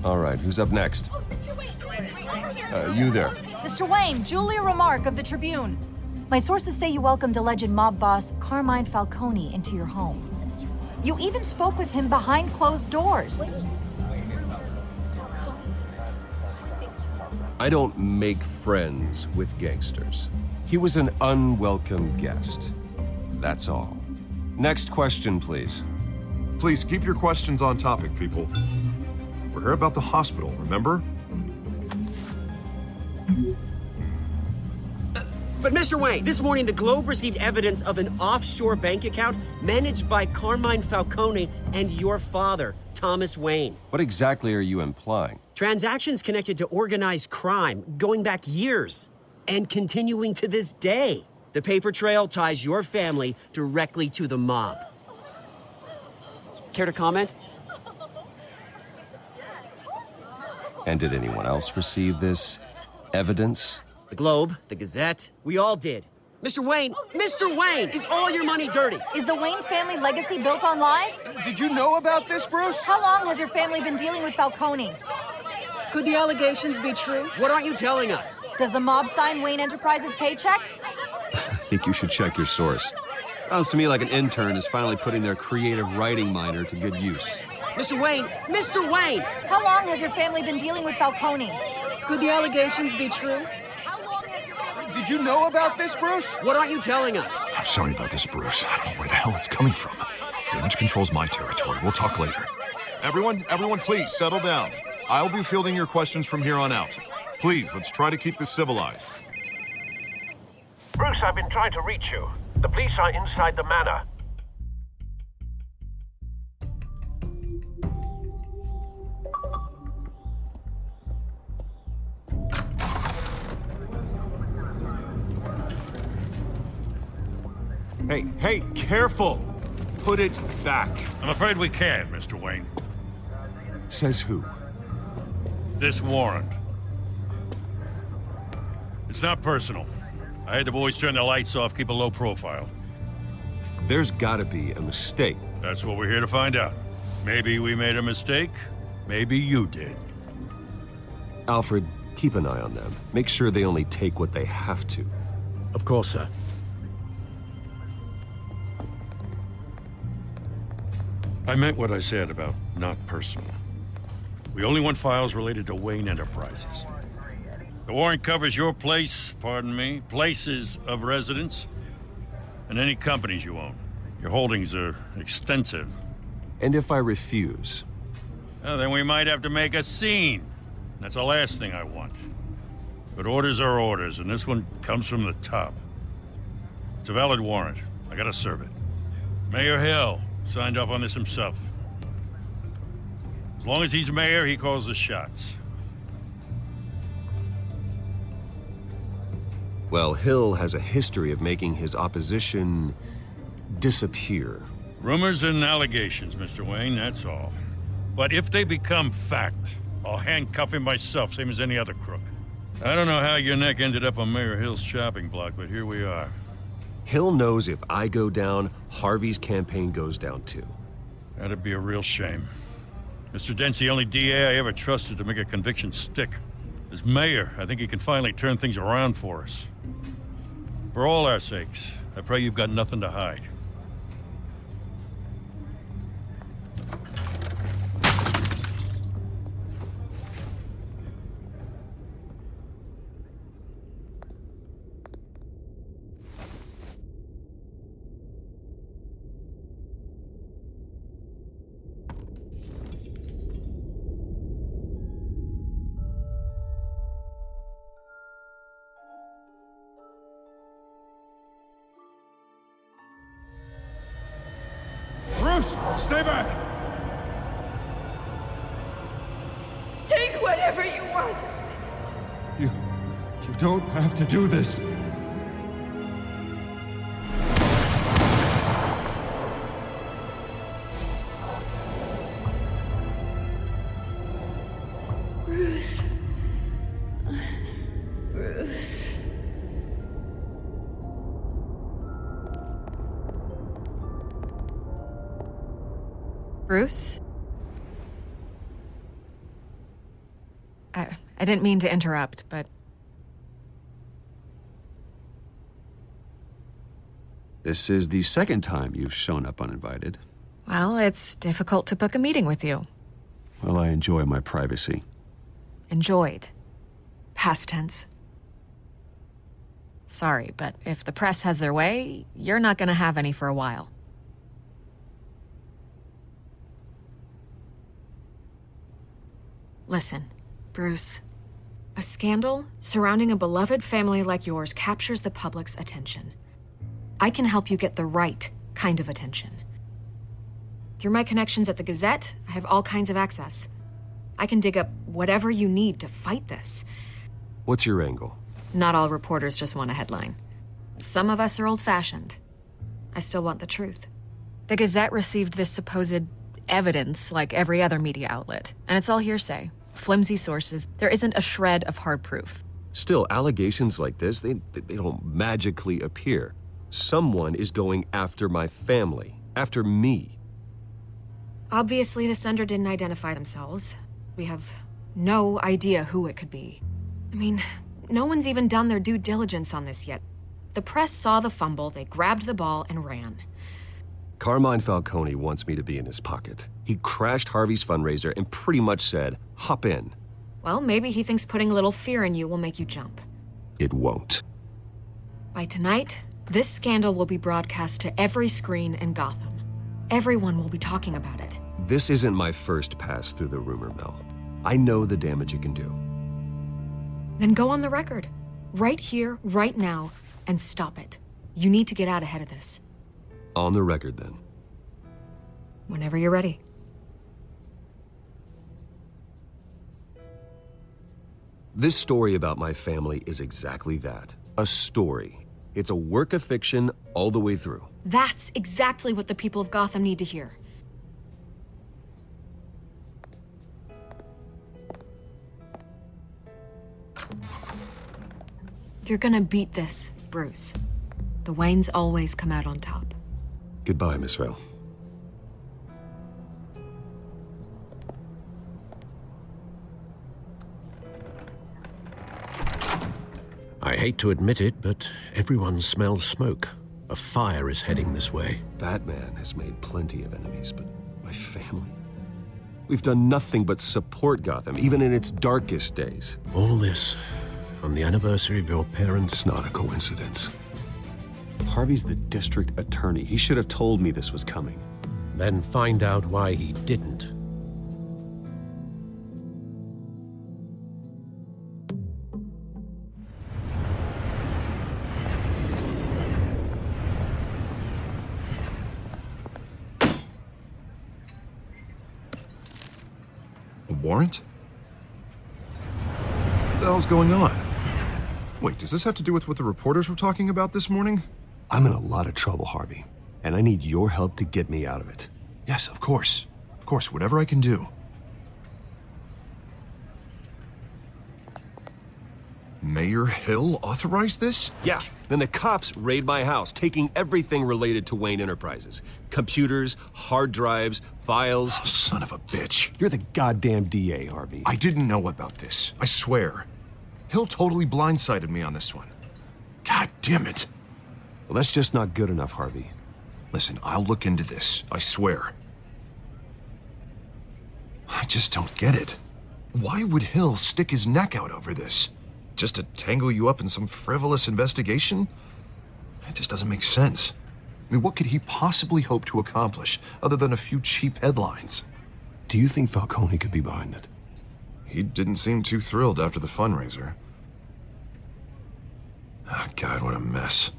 Speaker 10: All right, who's up next? You there.
Speaker 19: Mr. Wayne, Julia Remark of the Tribune. My sources say you welcomed alleged mob boss Carmine Falcone into your home. You even spoke with him behind closed doors.
Speaker 10: I don't make friends with gangsters. He was an unwelcome guest. That's all. Next question, please.
Speaker 9: Please keep your questions on topic, people. We're here about the hospital, remember?
Speaker 18: But Mr. Wayne, this morning the Globe received evidence of an offshore bank account managed by Carmine Falcone and your father, Thomas Wayne.
Speaker 10: What exactly are you implying?
Speaker 18: Transactions connected to organized crime going back years and continuing to this day. The paper trail ties your family directly to the mob. Care to comment?
Speaker 10: And did anyone else receive this evidence?
Speaker 18: The Globe, the Gazette, we all did. Mr. Wayne, is all your money dirty?
Speaker 19: Is the Wayne family legacy built on lies?
Speaker 3: Did you know about this, Bruce?
Speaker 19: How long has your family been dealing with Falcone?
Speaker 1: Could the allegations be true?
Speaker 18: What aren't you telling us?
Speaker 19: Does the mob sign Wayne Enterprises paychecks?
Speaker 10: I think you should check your source. Sounds to me like an intern is finally putting their creative writing minor to good use.
Speaker 18: Mr. Wayne!
Speaker 19: How long has your family been dealing with Falcone?
Speaker 1: Could the allegations be true?
Speaker 3: Did you know about this, Bruce?
Speaker 18: What aren't you telling us?
Speaker 9: I'm sorry about this, Bruce. I don't know where the hell it's coming from. Damage control's my territory. We'll talk later. Everyone, please settle down. I'll be fielding your questions from here on out. Please, let's try to keep this civilized.
Speaker 20: Bruce, I've been trying to reach you. The police are inside the manor.
Speaker 21: Hey, careful! Put it back.
Speaker 4: I'm afraid we can't, Mr. Wayne.
Speaker 8: Says who?
Speaker 4: This warrant. It's not personal. I had the boys turn the lights off, keep a low profile.
Speaker 10: There's gotta be a mistake.
Speaker 4: That's what we're here to find out. Maybe we made a mistake. Maybe you did.
Speaker 10: Alfred, keep an eye on them. Make sure they only take what they have to.
Speaker 6: Of course, sir.
Speaker 4: I meant what I said about not personal. We only want files related to Wayne Enterprises. The warrant covers your place, pardon me, places of residence, and any companies you own. Your holdings are extensive.
Speaker 10: And if I refuse?
Speaker 4: Well, then we might have to make a scene. That's the last thing I want. But orders are orders, and this one comes from the top. It's a valid warrant. I gotta serve it. Mayor Hill signed off on this himself. As long as he's mayor, he calls the shots.
Speaker 10: Well, Hill has a history of making his opposition disappear.
Speaker 4: Rumors and allegations, Mr. Wayne, that's all. But if they become fact, I'll handcuff him myself, same as any other crook. I don't know how your neck ended up on Mayor Hill's shopping block, but here we are.
Speaker 10: Hill knows if I go down, Harvey's campaign goes down too.
Speaker 4: That'd be a real shame. Mr. Dent's the only DA I ever trusted to make a conviction stick. As mayor, I think he can finally turn things around for us. For all our sakes, I pray you've got nothing to hide.
Speaker 3: Bruce, stay back!
Speaker 12: Take whatever you want.
Speaker 3: You don't have to do this.
Speaker 12: Bruce. Bruce.
Speaker 13: Bruce? I didn't mean to interrupt, but...
Speaker 10: This is the second time you've shown up uninvited.
Speaker 13: Well, it's difficult to book a meeting with you.
Speaker 10: Well, I enjoy my privacy.
Speaker 13: Enjoyed. Past tense. Sorry, but if the press has their way, you're not gonna have any for a while. Listen, Bruce. A scandal surrounding a beloved family like yours captures the public's attention. I can help you get the right kind of attention. Through my connections at the Gazette, I have all kinds of access. I can dig up whatever you need to fight this.
Speaker 10: What's your angle?
Speaker 13: Not all reporters just want a headline. Some of us are old-fashioned. I still want the truth. The Gazette received this supposed evidence like every other media outlet, and it's all hearsay. Flimsy sources. There isn't a shred of hard proof.
Speaker 10: Still, allegations like this, they don't magically appear. Someone is going after my family, after me.
Speaker 13: Obviously, the sender didn't identify themselves. We have no idea who it could be. I mean, no one's even done their due diligence on this yet. The press saw the fumble, they grabbed the ball and ran.
Speaker 10: Carmine Falcone wants me to be in his pocket. He crashed Harvey's fundraiser and pretty much said, hop in.
Speaker 13: Well, maybe he thinks putting a little fear in you will make you jump.
Speaker 10: It won't.
Speaker 13: By tonight, this scandal will be broadcast to every screen in Gotham. Everyone will be talking about it.
Speaker 10: This isn't my first pass through the rumor mill. I know the damage it can do.
Speaker 13: Then go on the record. Right here, right now, and stop it. You need to get out ahead of this.
Speaker 10: On the record, then.
Speaker 13: Whenever you're ready.
Speaker 10: This story about my family is exactly that. A story. It's a work of fiction all the way through.
Speaker 13: That's exactly what the people of Gotham need to hear. You're gonna beat this, Bruce. The Waynes always come out on top.
Speaker 10: Goodbye, Miss Vale.
Speaker 6: I hate to admit it, but everyone smells smoke. A fire is heading this way.
Speaker 10: Batman has made plenty of enemies, but my family? We've done nothing but support Gotham, even in its darkest days.
Speaker 6: All this on the anniversary of your parents'...
Speaker 10: It's not a coincidence. Harvey's the district attorney. He should have told me this was coming.
Speaker 6: Then find out why he didn't.
Speaker 9: A warrant? What the hell's going on? Wait, does this have to do with what the reporters were talking about this morning?
Speaker 10: I'm in a lot of trouble, Harvey, and I need your help to get me out of it.
Speaker 9: Yes, of course. Of course, whatever I can do. Mayor Hill authorized this?
Speaker 10: Yeah, then the cops raid my house, taking everything related to Wayne Enterprises. Computers, hard drives, files.
Speaker 9: Oh, son of a bitch.
Speaker 10: You're the goddamn DA, Harvey.
Speaker 9: I didn't know about this, I swear. Hill totally blindsided me on this one. God damn it.
Speaker 10: Well, that's just not good enough, Harvey.
Speaker 9: Listen, I'll look into this, I swear. I just don't get it. Why would Hill stick his neck out over this? Just to tangle you up in some frivolous investigation? It just doesn't make sense. I mean, what could he possibly hope to accomplish other than a few cheap headlines?
Speaker 10: Do you think Falcone could be behind it?
Speaker 9: He didn't seem too thrilled after the fundraiser. Oh, God, what a mess.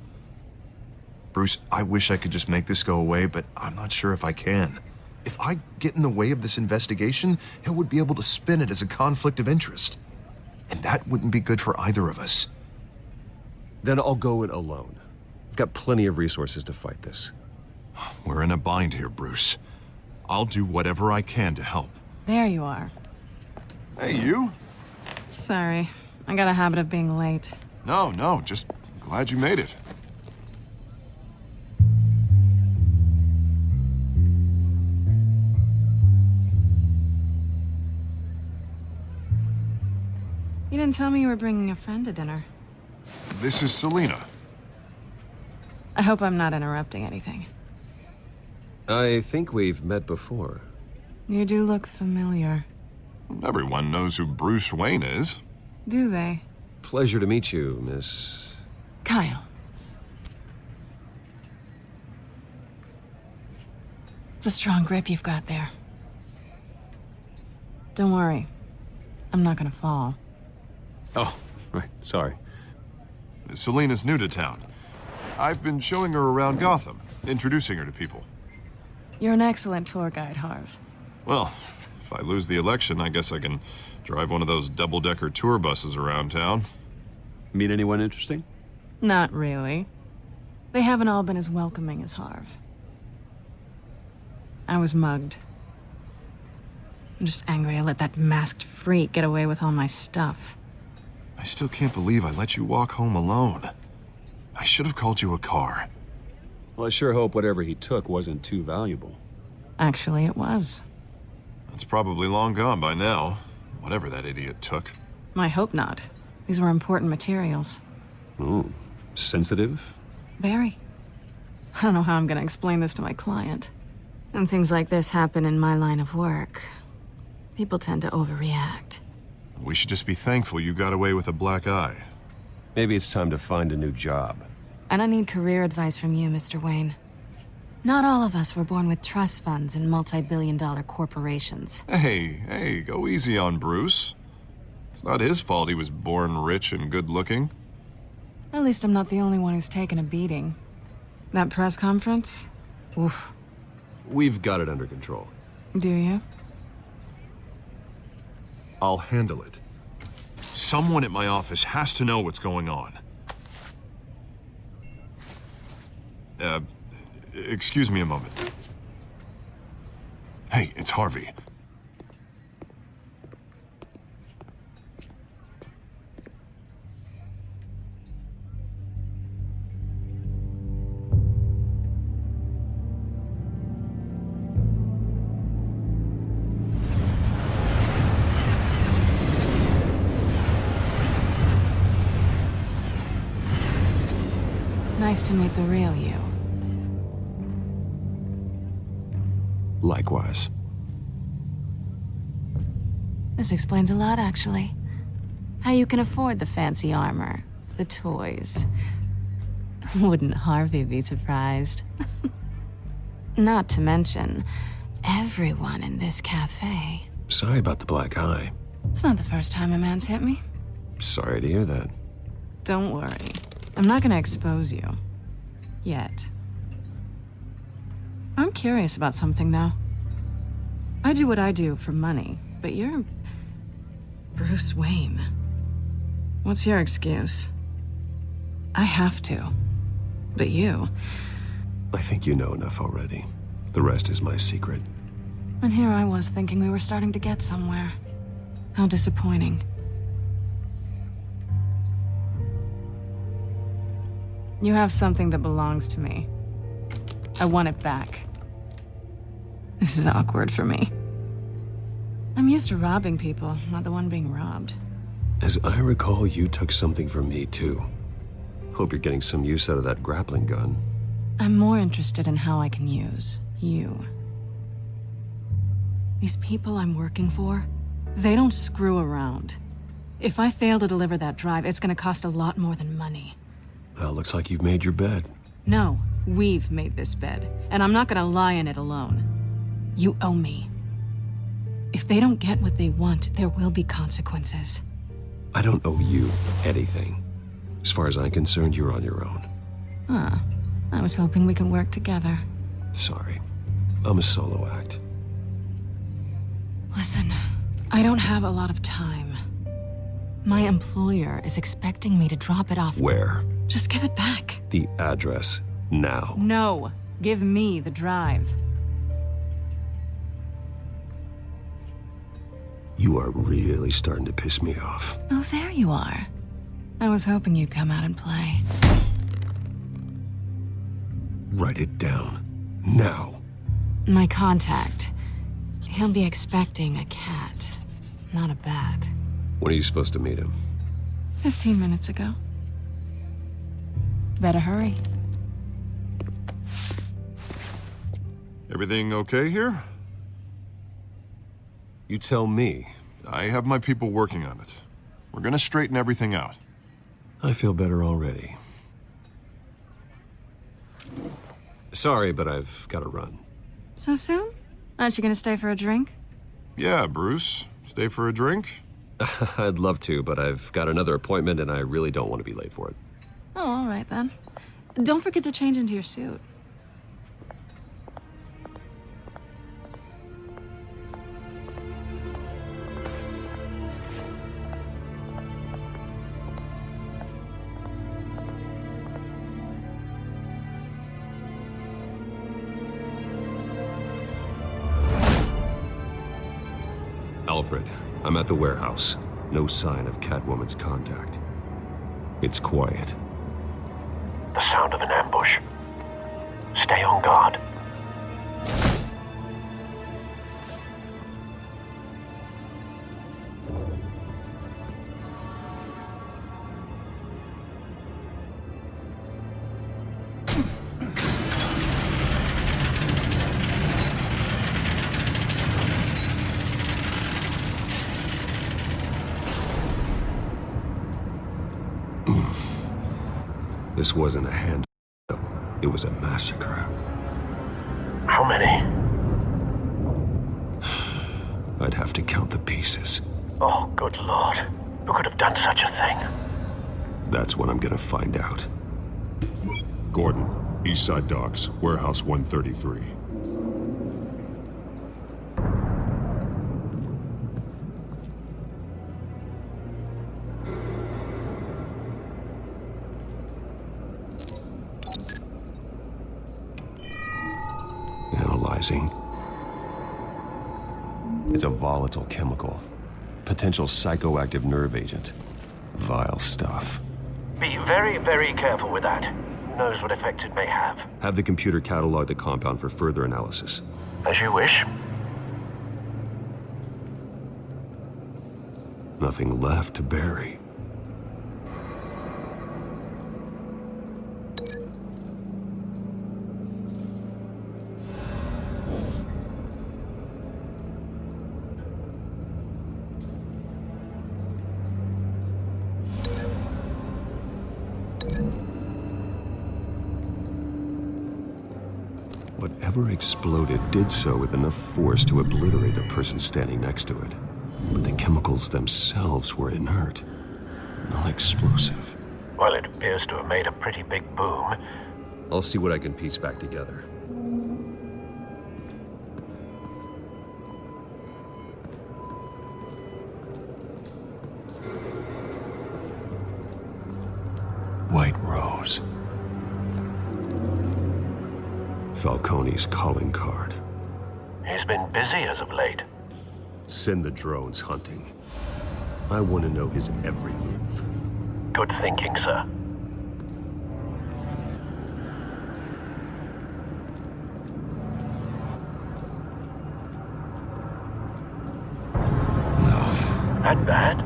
Speaker 9: Bruce, I wish I could just make this go away, but I'm not sure if I can. If I get in the way of this investigation, Hill would be able to spin it as a conflict of interest. And that wouldn't be good for either of us.
Speaker 10: Then I'll go it alone. I've got plenty of resources to fight this.
Speaker 9: We're in a bind here, Bruce. I'll do whatever I can to help.
Speaker 1: There you are.
Speaker 9: Hey, you?
Speaker 1: Sorry. I got a habit of being late.
Speaker 9: No, just glad you made it.
Speaker 1: You didn't tell me you were bringing a friend to dinner.
Speaker 9: This is Selina.
Speaker 1: I hope I'm not interrupting anything.
Speaker 10: I think we've met before.
Speaker 1: You do look familiar.
Speaker 9: Everyone knows who Bruce Wayne is.
Speaker 1: Do they?
Speaker 10: Pleasure to meet you, Miss...
Speaker 1: Kyle. It's a strong grip you've got there. Don't worry. I'm not gonna fall.
Speaker 10: Oh, right, sorry.
Speaker 9: Selina's new to town. I've been showing her around Gotham, introducing her to people.
Speaker 1: You're an excellent tour guide, Harv.
Speaker 9: Well, if I lose the election, I guess I can drive one of those double-decker tour buses around town.
Speaker 10: Meet anyone interesting?
Speaker 1: Not really. They haven't all been as welcoming as Harv. I was mugged. I'm just angry I let that masked freak get away with all my stuff.
Speaker 9: I still can't believe I let you walk home alone. I should have called you a car.
Speaker 10: Well, I sure hope whatever he took wasn't too valuable.
Speaker 1: Actually, it was.
Speaker 9: It's probably long gone by now, whatever that idiot took.
Speaker 1: I hope not. These were important materials.
Speaker 10: Ooh, sensitive?
Speaker 1: Very. I don't know how I'm gonna explain this to my client. And things like this happen in my line of work. People tend to overreact.
Speaker 9: We should just be thankful you got away with a black eye.
Speaker 10: Maybe it's time to find a new job.
Speaker 1: I don't need career advice from you, Mr. Wayne. Not all of us were born with trust funds and multi-billion-dollar corporations.
Speaker 9: Hey, go easy on Bruce. It's not his fault he was born rich and good-looking.
Speaker 1: At least I'm not the only one who's taken a beating. That press conference? Oof.
Speaker 10: We've got it under control.
Speaker 1: Do you?
Speaker 9: I'll handle it. Someone at my office has to know what's going on. excuse me a moment. Hey, it's Harvey.
Speaker 1: Nice to meet the real you.
Speaker 10: Likewise.
Speaker 1: This explains a lot, actually. How you can afford the fancy armor, the toys. Wouldn't Harvey be surprised? Not to mention, everyone in this cafe.
Speaker 10: Sorry about the black eye.
Speaker 1: It's not the first time a man's hit me.
Speaker 10: Sorry to hear that.
Speaker 1: Don't worry. I'm not gonna expose you. Yet. I'm curious about something, though. I do what I do for money, but you're... Bruce Wayne. What's your excuse? I have to. But you...
Speaker 10: I think you know enough already. The rest is my secret.
Speaker 1: And here I was thinking we were starting to get somewhere. How disappointing. You have something that belongs to me. I want it back. This is awkward for me. I'm used to robbing people, not the one being robbed.
Speaker 10: As I recall, you took something from me, too. Hope you're getting some use out of that grappling gun.
Speaker 1: I'm more interested in how I can use you. These people I'm working for, they don't screw around. If I fail to deliver that drive, it's gonna cost a lot more than money.
Speaker 10: Well, looks like you've made your bed.
Speaker 1: No, we've made this bed, and I'm not gonna lie in it alone. You owe me. If they don't get what they want, there will be consequences.
Speaker 10: I don't owe you anything. As far as I'm concerned, you're on your own.
Speaker 1: Huh. I was hoping we could work together.
Speaker 10: Sorry. I'm a solo act.
Speaker 1: Listen, I don't have a lot of time. My employer is expecting me to drop it off.
Speaker 10: Where?
Speaker 1: Just give it back.
Speaker 10: The address, now.
Speaker 1: No. Give me the drive.
Speaker 10: You are really starting to piss me off.
Speaker 1: Oh, there you are. I was hoping you'd come out and play.
Speaker 10: Write it down. Now.
Speaker 1: My contact. He'll be expecting a cat, not a bat.
Speaker 10: When are you supposed to meet him?
Speaker 1: 15 minutes ago. Better hurry.
Speaker 9: Everything okay here?
Speaker 10: You tell me.
Speaker 9: I have my people working on it. We're gonna straighten everything out.
Speaker 10: I feel better already. Sorry, but I've got to run.
Speaker 1: So soon? Aren't you gonna stay for a drink?
Speaker 9: Yeah, Bruce. Stay for a drink?
Speaker 10: I'd love to, but I've got another appointment and I really don't want to be late for it.
Speaker 1: Oh, all right then. Don't forget to change into your suit.
Speaker 10: Alfred, I'm at the warehouse. No sign of Catwoman's contact. It's quiet.
Speaker 20: The sound of an ambush. Stay on guard.
Speaker 10: This wasn't a hand-up. It was a massacre.
Speaker 20: How many?
Speaker 10: I'd have to count the pieces.
Speaker 20: Oh, good lord. Who could have done such a thing?
Speaker 10: That's what I'm gonna find out.
Speaker 8: Gordon, Eastside Docks, Warehouse 133.
Speaker 7: confusing. It's a volatile chemical. Potential psychoactive nerve agent. Vile stuff.
Speaker 20: Be very, very careful with that. Who knows what effects it may have.
Speaker 7: Have the computer catalog the compound for further analysis.
Speaker 20: As you wish.
Speaker 7: Nothing left to bury. Whatever exploded did so with enough force to obliterate the person standing next to it. But the chemicals themselves were inert, non-explosive.
Speaker 20: Well, it appears to have made a pretty big boom.
Speaker 7: I'll see what I can piece back together. White Rose. Falcone's calling card.
Speaker 20: He's been busy as of late.
Speaker 7: Send the drones hunting. I want to know his every move.
Speaker 20: Good thinking, sir.
Speaker 7: No.
Speaker 20: That bad?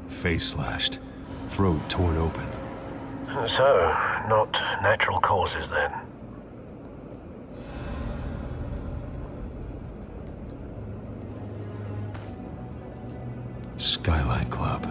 Speaker 7: Face slashed. Throat torn open.
Speaker 20: So, not natural causes then.
Speaker 7: Skyline Club.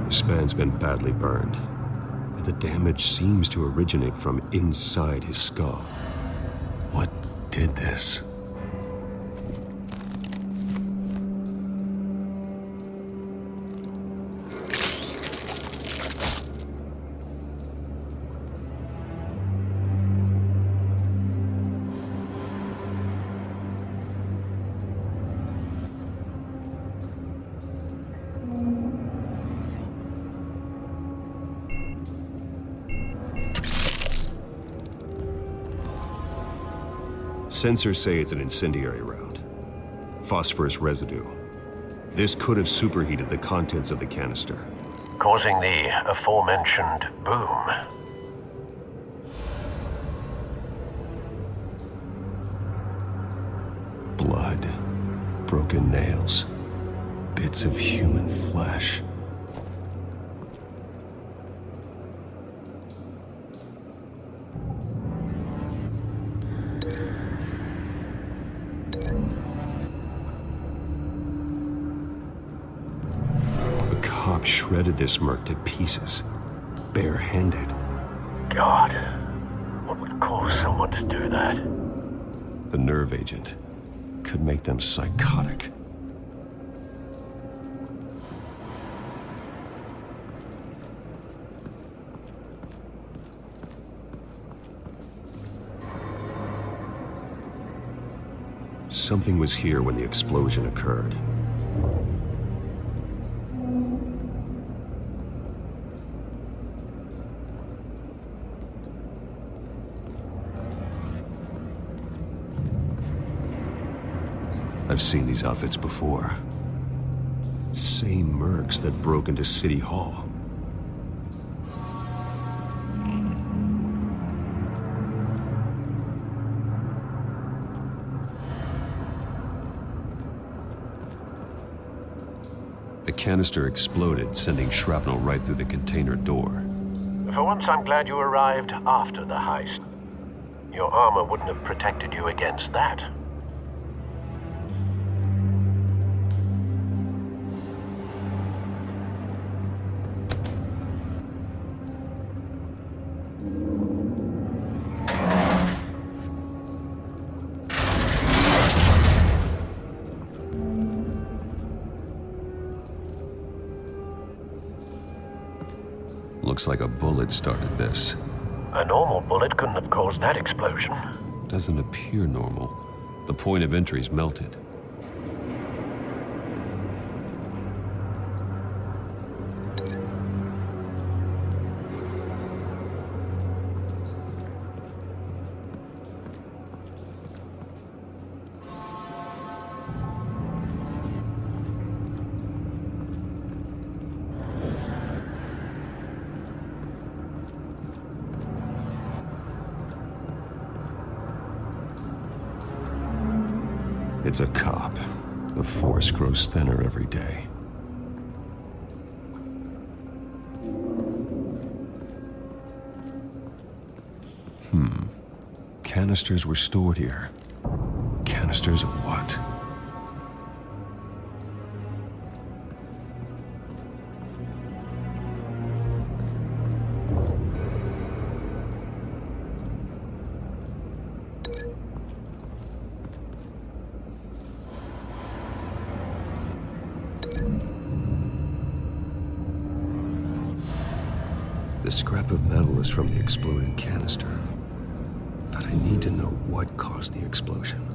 Speaker 7: This man's been badly burned. The damage seems to originate from inside his skull. What did this? Sensors say it's an incendiary round. Phosphorus residue. This could have superheated the contents of the canister,
Speaker 20: causing the aforementioned boom.
Speaker 7: Blood, broken nails, bits of human flesh. Shredded this merc to pieces, bare-handed.
Speaker 20: God, what would cause someone to do that?
Speaker 7: The nerve agent could make them psychotic. Something was here when the explosion occurred. I've seen these outfits before. Same mercs that broke into City Hall. The canister exploded, sending shrapnel right through the container door.
Speaker 20: For once, I'm glad you arrived after the heist. Your armor wouldn't have protected you against that.
Speaker 7: Looks like a bullet started this.
Speaker 20: A normal bullet couldn't have caused that explosion.
Speaker 7: Doesn't appear normal. The point of entry's melted. It's a cop. The force grows thinner every day. Canisters were stored here. Canisters of what? The scrap of metal is from the exploded canister. But I need to know what caused the explosion.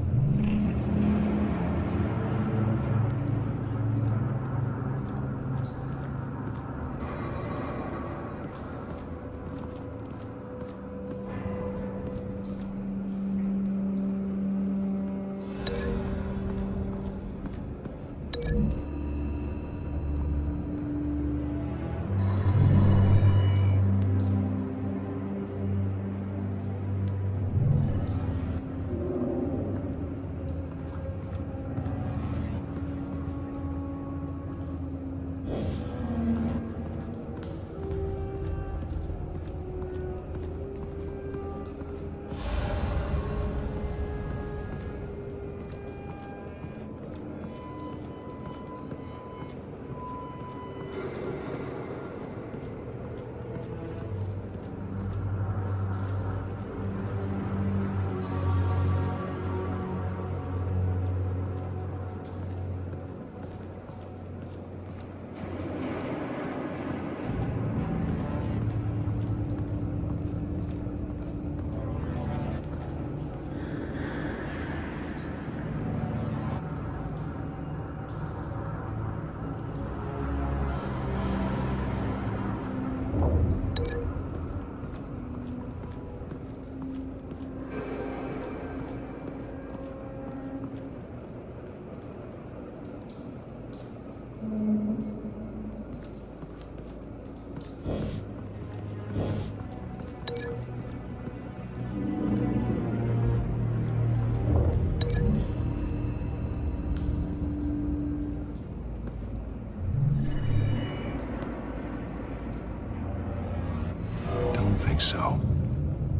Speaker 7: Don't think so.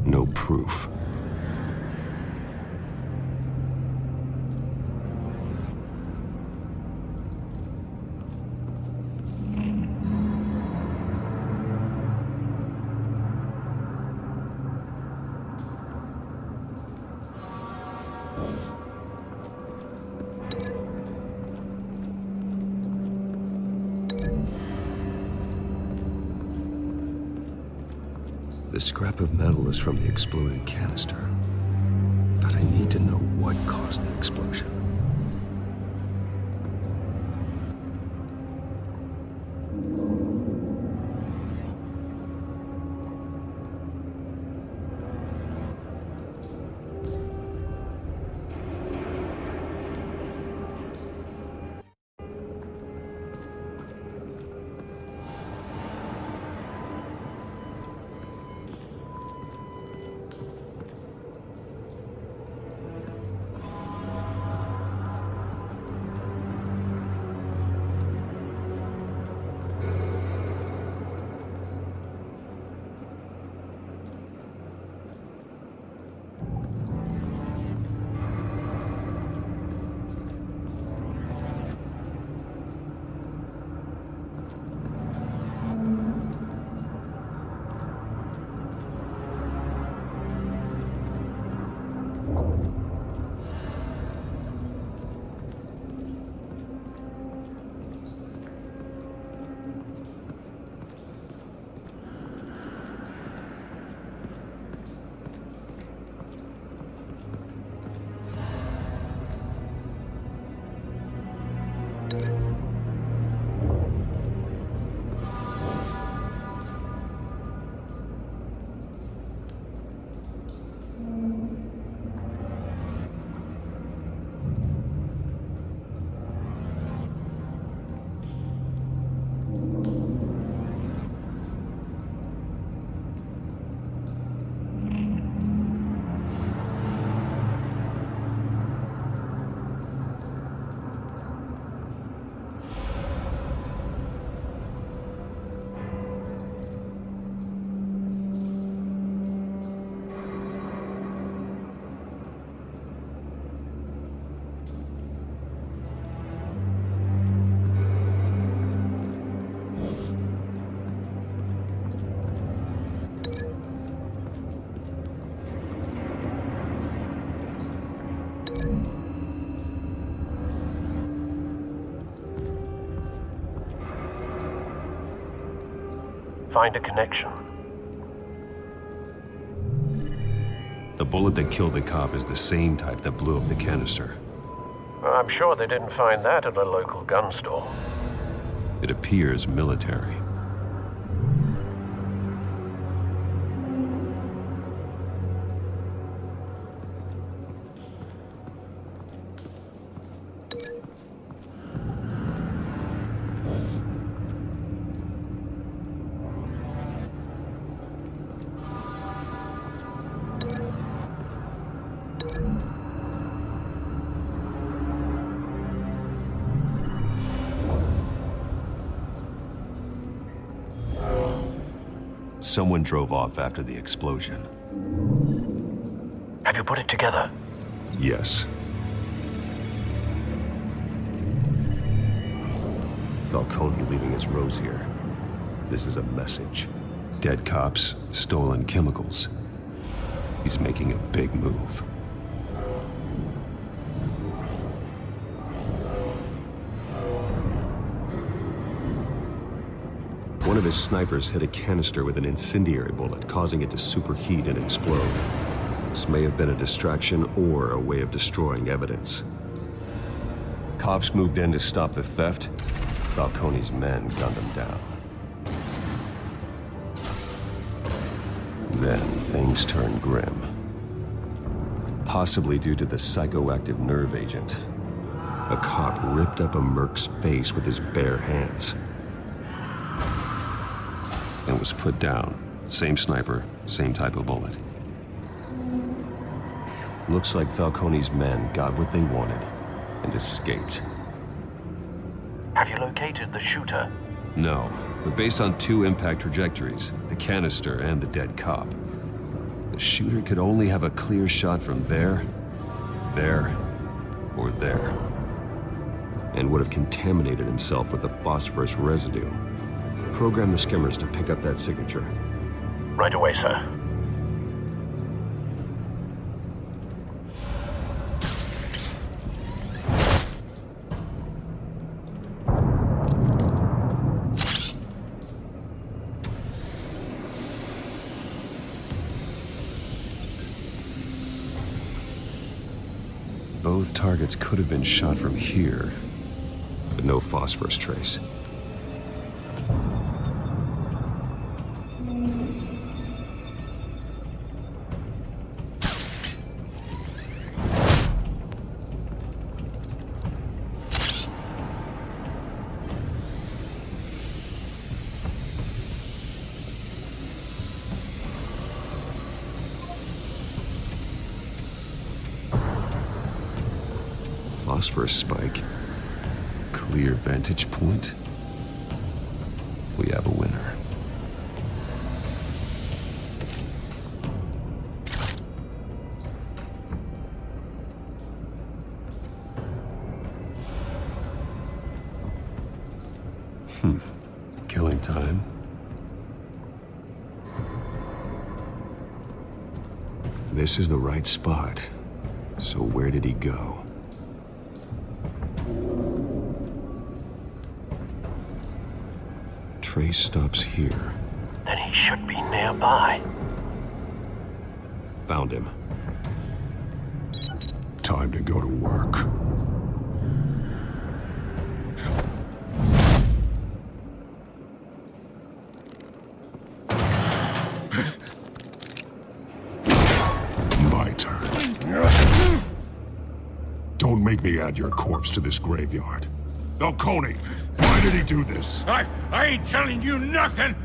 Speaker 7: No proof. The scrap of metal is from the exploded canister. But I need to know what caused the explosion.
Speaker 20: Find a connection.
Speaker 7: The bullet that killed the cop is the same type that blew up the canister.
Speaker 20: I'm sure they didn't find that at a local gun store.
Speaker 7: It appears military. Someone drove off after the explosion.
Speaker 20: Have you put it together?
Speaker 7: Yes. Falcone leaving his rose here. This is a message. Dead cops, stolen chemicals. He's making a big move. One of his snipers hit a canister with an incendiary bullet, causing it to superheat and explode. This may have been a distraction or a way of destroying evidence. Cops moved in to stop the theft. Falcone's men gunned him down. Then things turned grim. Possibly due to the psychoactive nerve agent. A cop ripped up a merc's face with his bare hands. And was put down. Same sniper, same type of bullet. Looks like Falcone's men got what they wanted and escaped.
Speaker 20: Have you located the shooter?
Speaker 7: No, but based on two impact trajectories, the canister and the dead cop, the shooter could only have a clear shot from there, or there, and would have contaminated himself with the phosphorus residue. Program the skimmers to pick up that signature.
Speaker 20: Right away, sir.
Speaker 7: Both targets could have been shot from here, but no phosphorus trace. Phosphorus spike. Clear vantage point. We have a winner. Killing time. This is the right spot. So where did he go? Trace stops here.
Speaker 20: Then he should be nearby.
Speaker 7: Found him.
Speaker 8: Time to go to work. My turn. Don't make me add your corpse to this graveyard. Falcone, why did he do this?
Speaker 15: I ain't telling you nothing!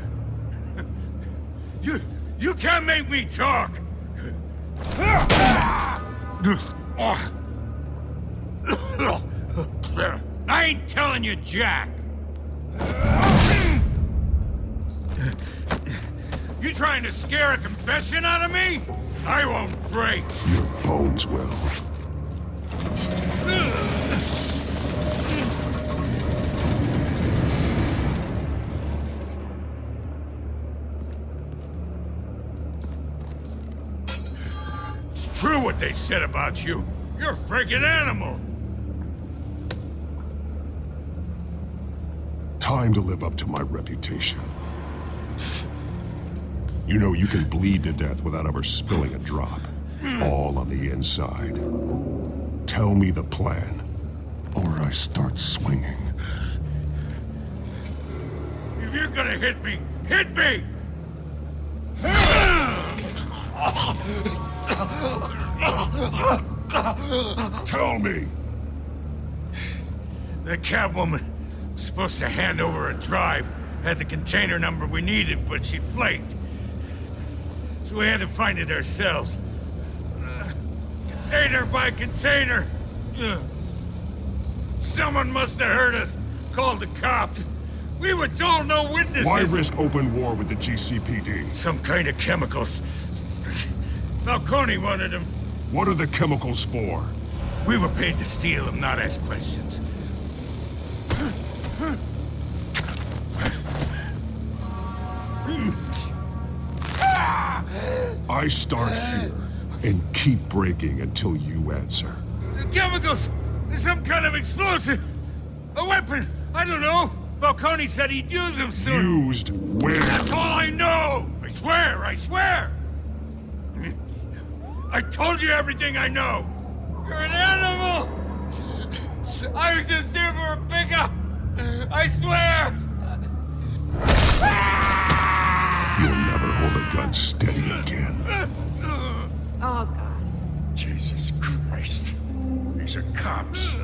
Speaker 15: You can't make me talk! I ain't telling you jack! You trying to scare a confession out of me? I won't break!
Speaker 8: Your bones will.
Speaker 15: True what they said about you. You're a friggin' animal.
Speaker 8: Time to live up to my reputation. You know you can bleed to death without ever spilling a drop. All on the inside. Tell me the plan, or I start swinging.
Speaker 4: If you're gonna hit me, hit me!
Speaker 8: Tell me!
Speaker 4: The Catwoman was supposed to hand over a drive, had the container number we needed, but she flaked. So we had to find it ourselves. Container by container. Someone must have heard us, called the cops. We were told no witnesses.
Speaker 8: Why risk open war with the GCPD?
Speaker 4: Some kind of chemicals. Falcone wanted them.
Speaker 8: What are the chemicals for?
Speaker 4: We were paid to steal them, not ask questions.
Speaker 8: I start here and keep breaking until you answer.
Speaker 4: The chemicals! There's some kind of explosive! A weapon! I don't know! Falcone said he'd use them soon!
Speaker 8: Used where?
Speaker 4: That's all I know! I swear! I swear! I told you everything I know! You're an animal! I was just here for a pickup! I swear!
Speaker 8: You'll never hold a gun steady again.
Speaker 19: Oh, God.
Speaker 4: Jesus Christ. These are cops.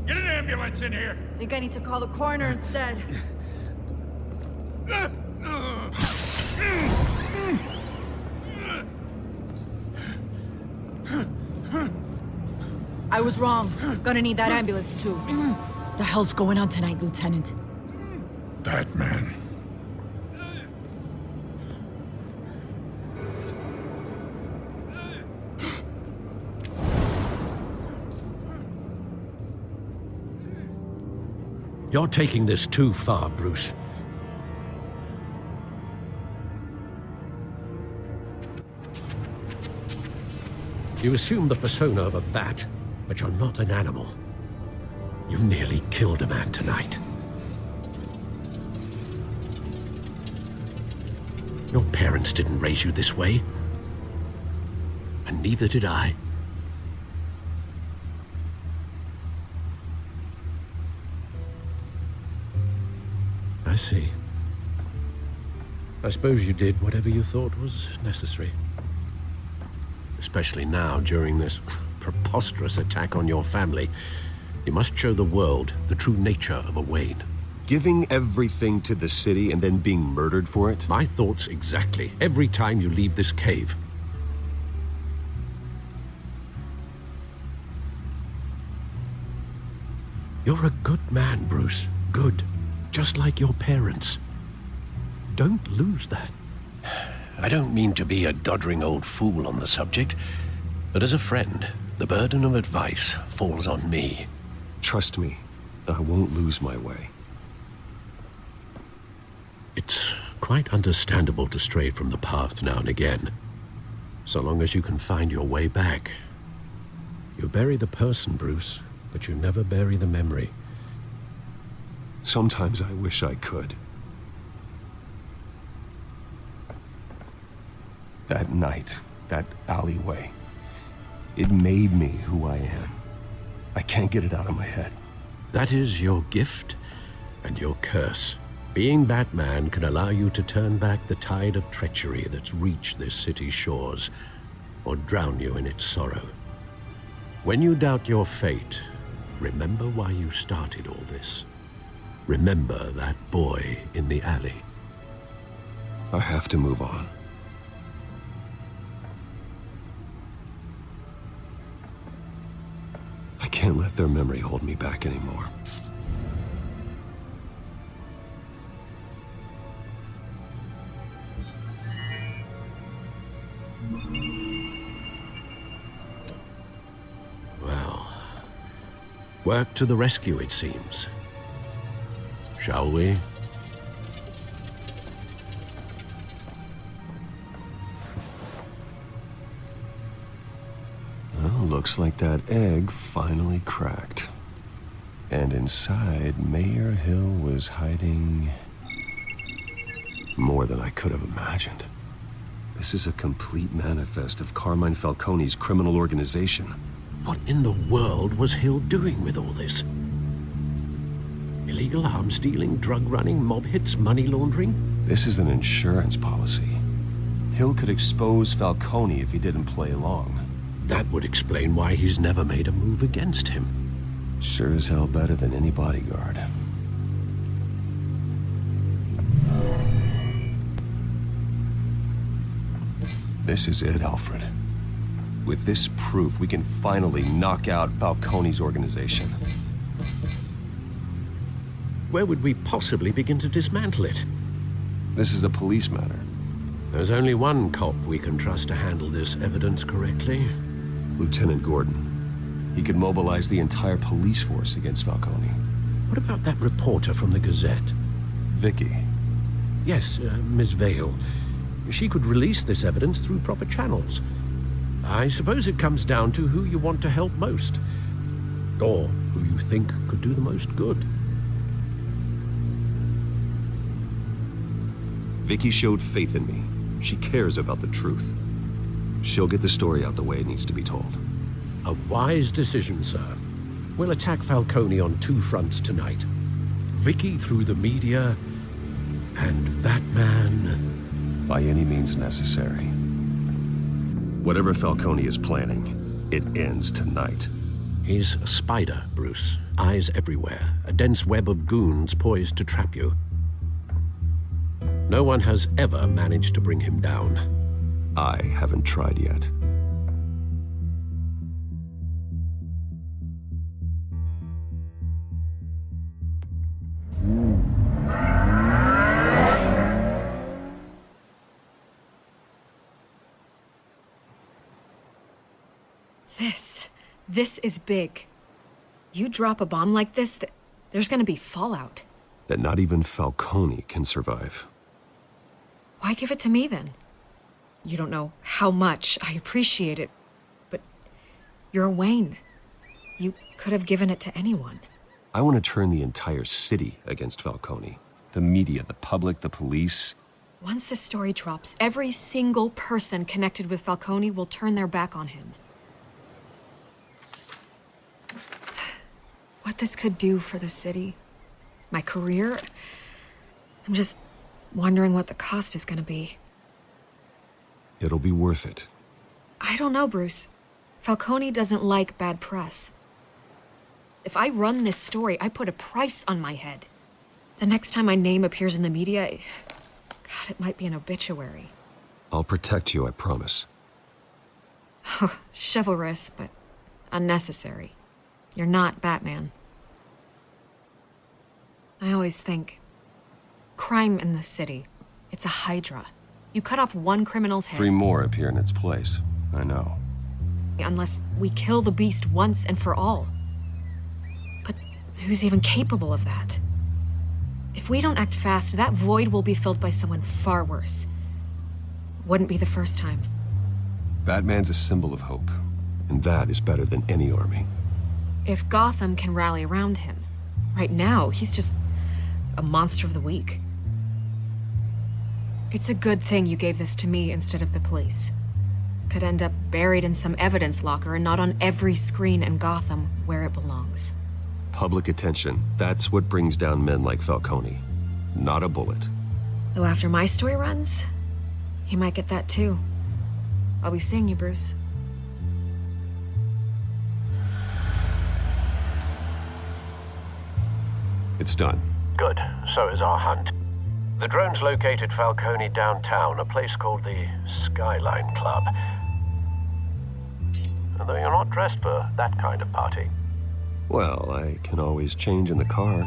Speaker 4: Get an ambulance in here!
Speaker 19: I think I need to call the coroner instead. I was wrong. Gonna need that ambulance, too. The hell's going on tonight, Lieutenant?
Speaker 4: Batman.
Speaker 6: You're taking this too far, Bruce. You assume the persona of a bat, but you're not an animal. You nearly killed a man tonight. Your parents didn't raise you this way, and neither did I. I see. I suppose you did whatever you thought was necessary. Especially now, during this preposterous attack on your family. You must show the world the true nature of a Wayne.
Speaker 10: Giving everything to the city and then being murdered for it?
Speaker 6: My thoughts exactly. Every time you leave this cave. You're a good man, Bruce. Good. Just like your parents. Don't lose that. I don't mean to be a doddering old fool on the subject, but as a friend, the burden of advice falls on me.
Speaker 10: Trust me, I won't lose my way.
Speaker 6: It's quite understandable to stray from the path now and again, so long as you can find your way back. You bury the person, Bruce, but you never bury the memory.
Speaker 10: Sometimes I wish I could. That night, that alleyway, it made me who I am. I can't get it out of my head.
Speaker 6: That is your gift and your curse. Being Batman can allow you to turn back the tide of treachery that's reached this city's shores, or drown you in its sorrow. When you doubt your fate, remember why you started all this. Remember that boy in the alley.
Speaker 10: I have to move on. I can't let their memory hold me back anymore.
Speaker 6: Well, work to the rescue, it seems. Shall we?
Speaker 10: Well, looks like that egg finally cracked. And inside, Mayor Hill was hiding more than I could have imagined.
Speaker 7: This is a complete manifest of Carmine Falcone's criminal organization.
Speaker 6: What in the world was Hill doing with all this? Illegal arms dealing, drug running, mob hits, money laundering?
Speaker 7: This is an insurance policy. Hill could expose Falcone if he didn't play along.
Speaker 6: That would explain why he's never made a move against him.
Speaker 7: Sure as hell better than any bodyguard. This is it, Alfred. With this proof, we can finally knock out Falcone's organization.
Speaker 6: Where would we possibly begin to dismantle it?
Speaker 7: This is a police matter.
Speaker 6: There's only one cop we can trust to handle this evidence correctly.
Speaker 7: Lieutenant Gordon. He could mobilize the entire police force against Falcone.
Speaker 6: What about that reporter from the Gazette?
Speaker 7: Vicky.
Speaker 6: Yes, Miss Vale. She could release this evidence through proper channels. I suppose it comes down to who you want to help most. Or who you think could do the most good.
Speaker 7: Vicky showed faith in me. She cares about the truth. She'll get the story out the way it needs to be told.
Speaker 6: A wise decision, sir. We'll attack Falcone on two fronts tonight. Vicky through the media, and Batman...
Speaker 7: by any means necessary. Whatever Falcone is planning, it ends tonight.
Speaker 6: He's a spider, Bruce. Eyes everywhere. A dense web of goons poised to trap you. No one has ever managed to bring him down.
Speaker 7: I haven't tried yet.
Speaker 13: This is big. You drop a bomb like this, there's gonna be fallout.
Speaker 7: That not even Falcone can survive.
Speaker 13: Why give it to me then? You don't know how much I appreciate it, but you're Wayne. You could have given it to anyone.
Speaker 7: I want to turn the entire city against Falcone. The media, the public, the police.
Speaker 13: Once this story drops, every single person connected with Falcone will turn their back on him. What this could do for the city, my career, I'm just wondering what the cost is gonna be.
Speaker 7: It'll be worth it.
Speaker 13: I don't know, Bruce. Falcone doesn't like bad press. If I run this story, I put a price on my head. The next time my name appears in the media, God, it might be an obituary.
Speaker 7: I'll protect you, I promise.
Speaker 13: Chivalrous, but unnecessary. You're not Batman. I always think, crime in this city, it's a hydra. You cut off one criminal's head.
Speaker 7: 3 more appear in its place. I know.
Speaker 13: Unless we kill the beast once and for all. But who's even capable of that? If we don't act fast, that void will be filled by someone far worse. Wouldn't be the first time.
Speaker 7: Batman's a symbol of hope, and that is better than any army.
Speaker 13: If Gotham can rally around him, right now, he's just a monster of the week. It's a good thing you gave this to me instead of the police. Could end up buried in some evidence locker and not on every screen in Gotham where it belongs.
Speaker 7: Public attention, that's what brings down men like Falcone. Not a bullet.
Speaker 13: Though after my story runs, he might get that too. I'll be seeing you, Bruce.
Speaker 7: It's done.
Speaker 20: Good. So is our hunt. The drones located Falcone downtown, a place called the Skyline Club. Although you're not dressed for that kind of party.
Speaker 7: Well, I can always change in the car.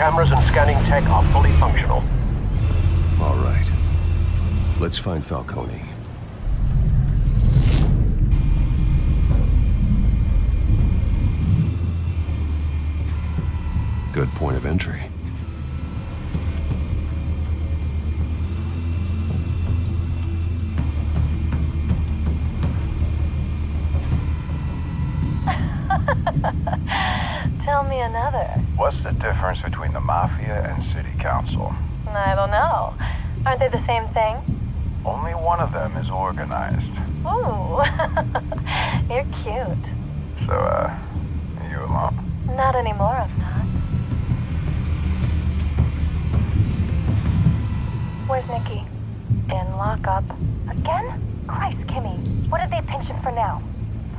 Speaker 20: cameras and scanning tech are fully functional.
Speaker 7: All right. Let's find Falcone. Good point of entry.
Speaker 5: Tell me another.
Speaker 22: What's the difference between the Mafia and City Council?
Speaker 5: I don't know. Aren't they the same thing?
Speaker 22: Only one of them is organized.
Speaker 5: Ooh, you're cute.
Speaker 22: So, you alone?
Speaker 5: Not anymore, I'm not. Where's Nikki? In lockup. Again? Christ, Kimmy. What did they pinch him for now?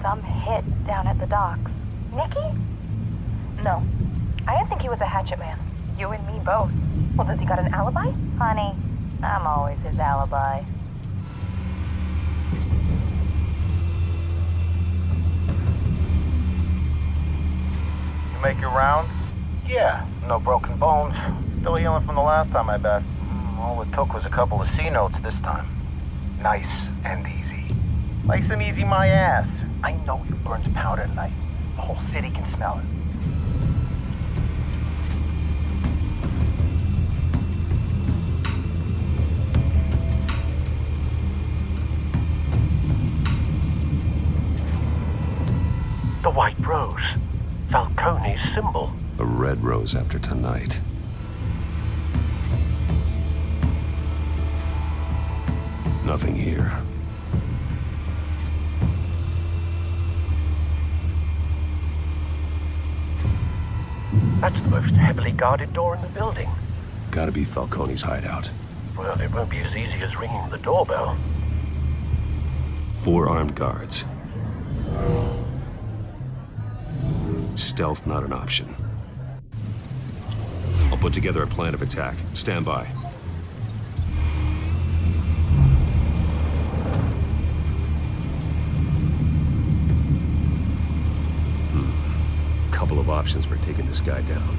Speaker 5: Some hit down at the docks. Nikki? No. I didn't think he was a hatchet man. You and me both. Well, does he got an alibi? Honey, I'm always his alibi.
Speaker 22: You make your round?
Speaker 20: Yeah, no broken bones.
Speaker 22: Still healing from the last time, I bet. All it took was a couple of C notes this time. Nice and easy. Nice and easy my ass. I know you burns powder tonight. The whole city can smell it.
Speaker 20: The white rose. Falcone's symbol.
Speaker 7: A red rose after tonight. Nothing here.
Speaker 20: That's the most heavily guarded door in the building.
Speaker 7: Gotta be Falcone's hideout.
Speaker 20: Well, it won't be as easy as ringing the doorbell.
Speaker 7: 4 armed guards. Stealth not an option. I'll put together a plan of attack. Stand by. Couple of options for taking this guy down.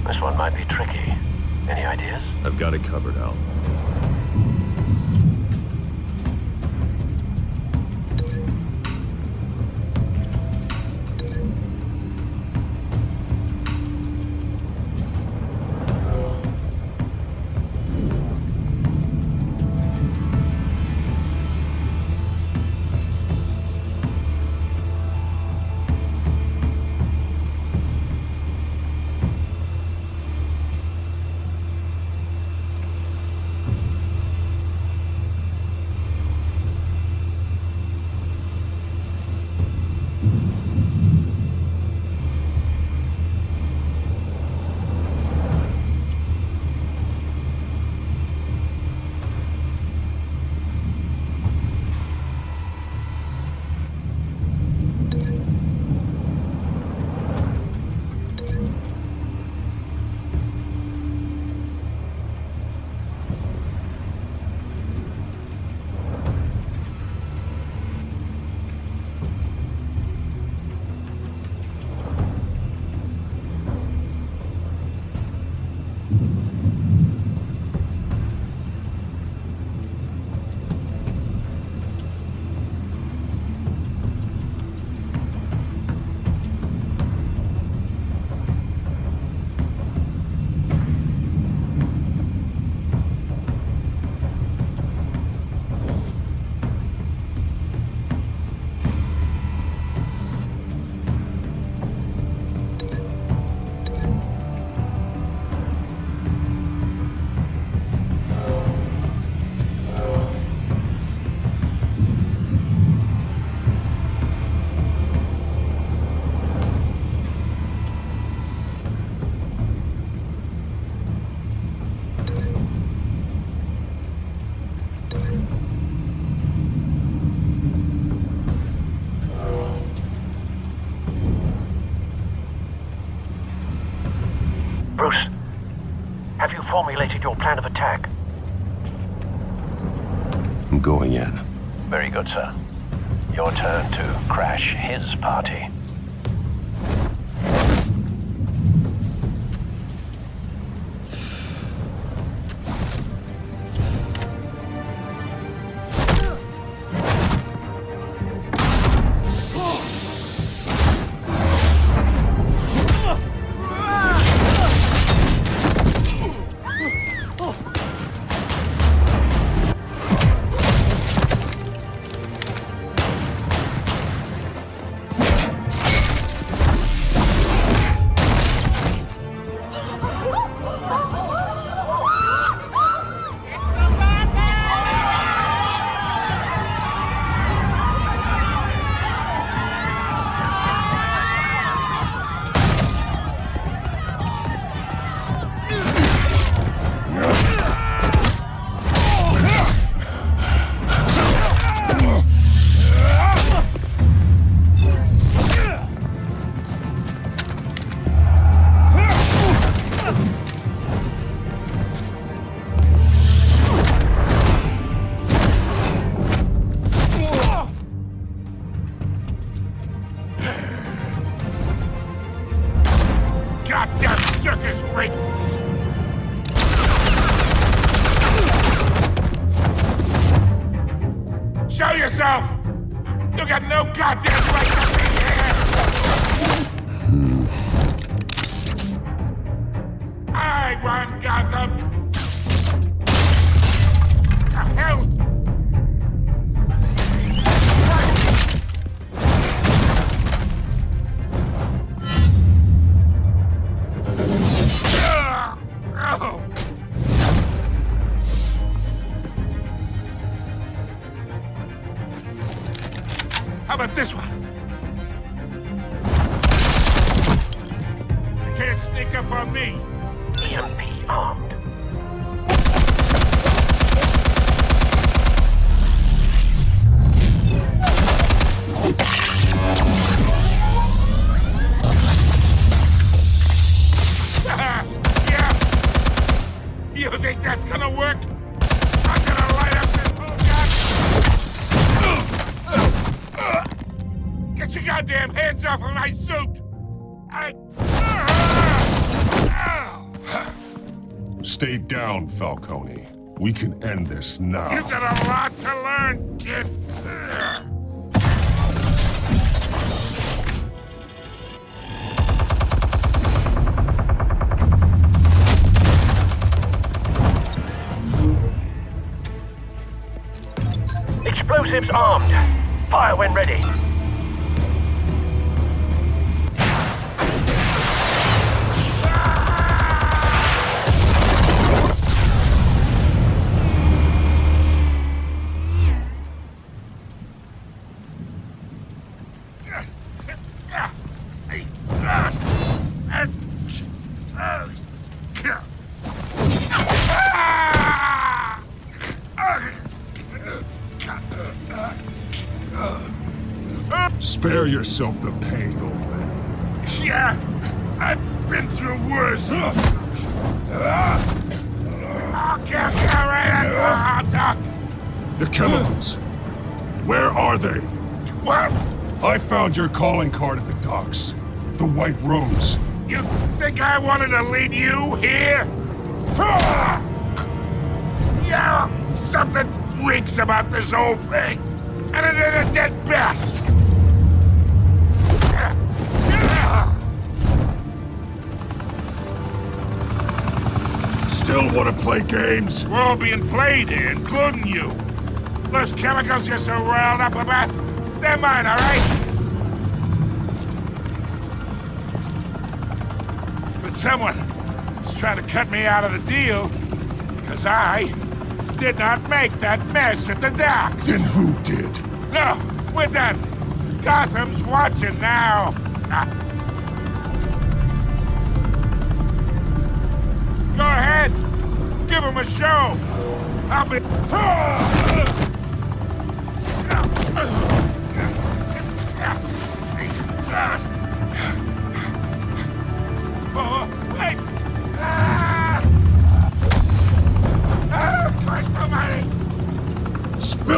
Speaker 20: This one might be tricky. Any ideas?
Speaker 7: I've got it covered, Al.
Speaker 20: formulated your plan of attack?
Speaker 7: I'm going in.
Speaker 20: Very good, sir. Your turn to crash his party.
Speaker 15: Goddamn circus freak! Show yourself! You got no goddamn right to be here! I run Gotham! The hell? How about this one? You can't sneak up on me.
Speaker 20: EMP armed.
Speaker 15: Yeah. You think that's gonna work? I'm gonna light up this whole Get your goddamn hands off of my suit!
Speaker 8: Stay down, Falcone. We can end this now.
Speaker 15: You got a lot to learn, kid.
Speaker 20: Explosives armed. Fire when ready.
Speaker 8: Spare yourself the pain, old man.
Speaker 15: Yeah, I've been through worse. I'll kill you right at the hot dog.
Speaker 8: The chemicals. Where are they?
Speaker 15: What?
Speaker 8: I found your calling card at the docks. The White Rose.
Speaker 15: You think I wanted to lead you here? Yeah, something reeks about this whole thing. And it is a dead bat.
Speaker 8: Still want to play games?
Speaker 15: We're all being played here, including you. Those chemicals you're so riled up about, they're mine, all right? But someone is trying to cut me out of the deal because I did not make that mess at the docks.
Speaker 8: Then who did?
Speaker 15: No, we're done. Gotham's watching now. Go ahead. Give him a show. I'll be... Oh, wait.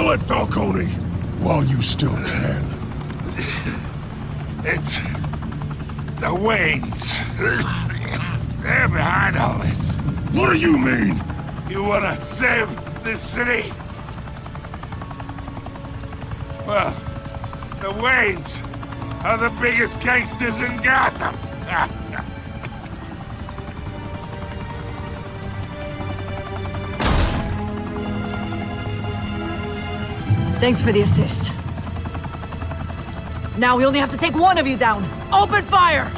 Speaker 8: Pull it, Falcone! While you still can.
Speaker 15: It's the Waynes. They're behind all this.
Speaker 8: What do you mean?
Speaker 15: You want to save this city? Well, the Waynes are the biggest gangsters in Gotham.
Speaker 19: Thanks for the assist. Now we only have to take one of you down. Open fire!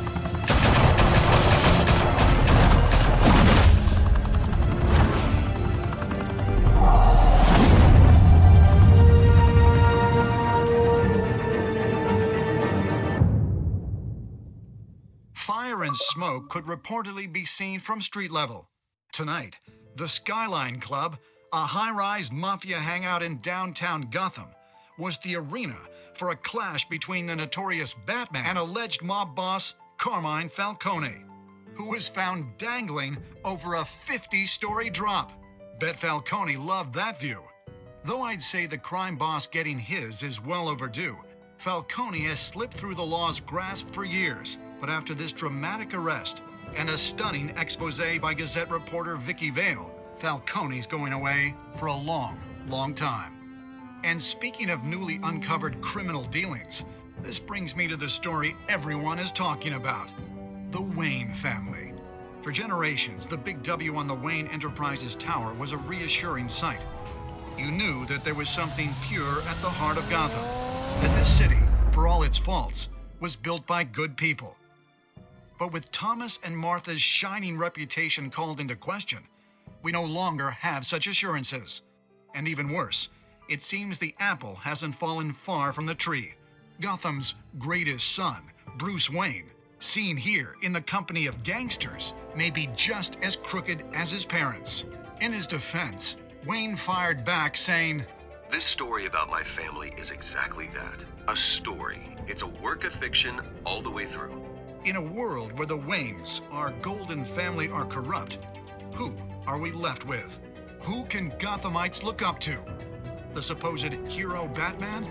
Speaker 16: Fire and smoke could reportedly be seen from street level. Tonight, the Skyline Club, a high-rise mafia hangout in downtown Gotham, was the arena for a clash between the notorious Batman and alleged mob boss Carmine Falcone, who was found dangling over a 50-story drop. Bet Falcone loved that view. Though I'd say the crime boss getting his is well overdue, Falcone has slipped through the law's grasp for years. But after this dramatic arrest and a stunning expose by Gazette reporter Vicky Vale, Falcone's going away for a long, long time. And speaking of newly uncovered criminal dealings, this brings me to the story everyone is talking about: the Wayne family. For generations, the big W on the Wayne Enterprises tower was a reassuring sight. You knew that there was something pure at the heart of Gotham, that this city, for all its faults, was built by good people. But with Thomas and Martha's shining reputation called into question, we no longer have such assurances. And even worse, it seems the apple hasn't fallen far from the tree. Gotham's greatest son, Bruce Wayne, seen here in the company of gangsters, may be just as crooked as his parents. In his defense, Wayne fired back saying,
Speaker 10: "This story about my family is exactly that. A story. It's a work of fiction all the way through."
Speaker 16: In a world where the Waynes, our golden family, are corrupt, who are we left with? Who can Gothamites look up to? The supposed hero Batman?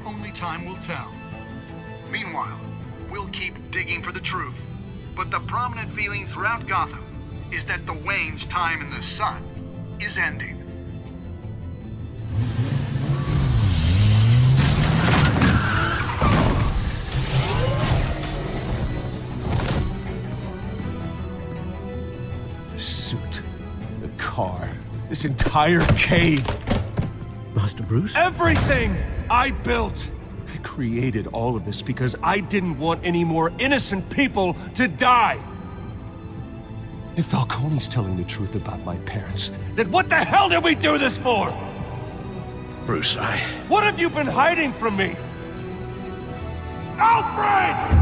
Speaker 16: Only time will tell. Meanwhile, we'll keep digging for the truth. But the prominent feeling throughout Gotham is that the Waynes' time in the sun is ending.
Speaker 3: The suit, the car, this entire cave.
Speaker 6: Master Bruce?
Speaker 3: Everything I built. I created all of this because I didn't want any more innocent people to die. If Falcone's telling the truth about my parents, then what the hell did we do this for?
Speaker 6: Bruce,
Speaker 3: What have you been hiding from me? Alfred!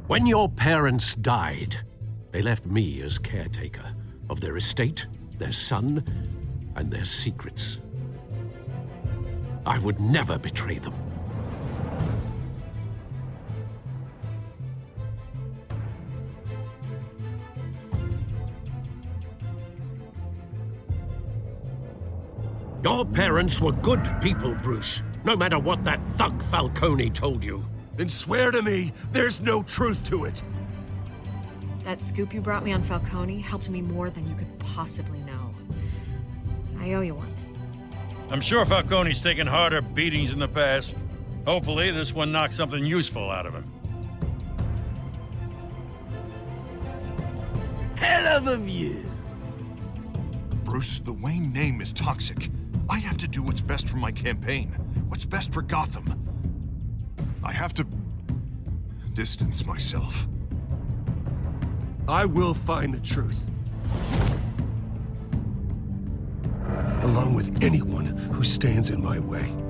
Speaker 6: When your parents died, they left me as caretaker of their estate, their son, and their secrets. I would never betray them. Your parents were good people, Bruce, no matter what that thug Falcone told you.
Speaker 3: Then swear to me there's no truth to it.
Speaker 13: That scoop you brought me on Falcone helped me more than you could possibly know. I owe you one.
Speaker 4: I'm sure Falcone's taken harder beatings in the past. Hopefully, this one knocks something useful out of him.
Speaker 18: Hell of a view.
Speaker 9: Bruce, the Wayne name is toxic. I have to do what's best for my campaign. What's best for Gotham. I have to distance myself.
Speaker 3: I will find the truth. Along with anyone who stands in my way.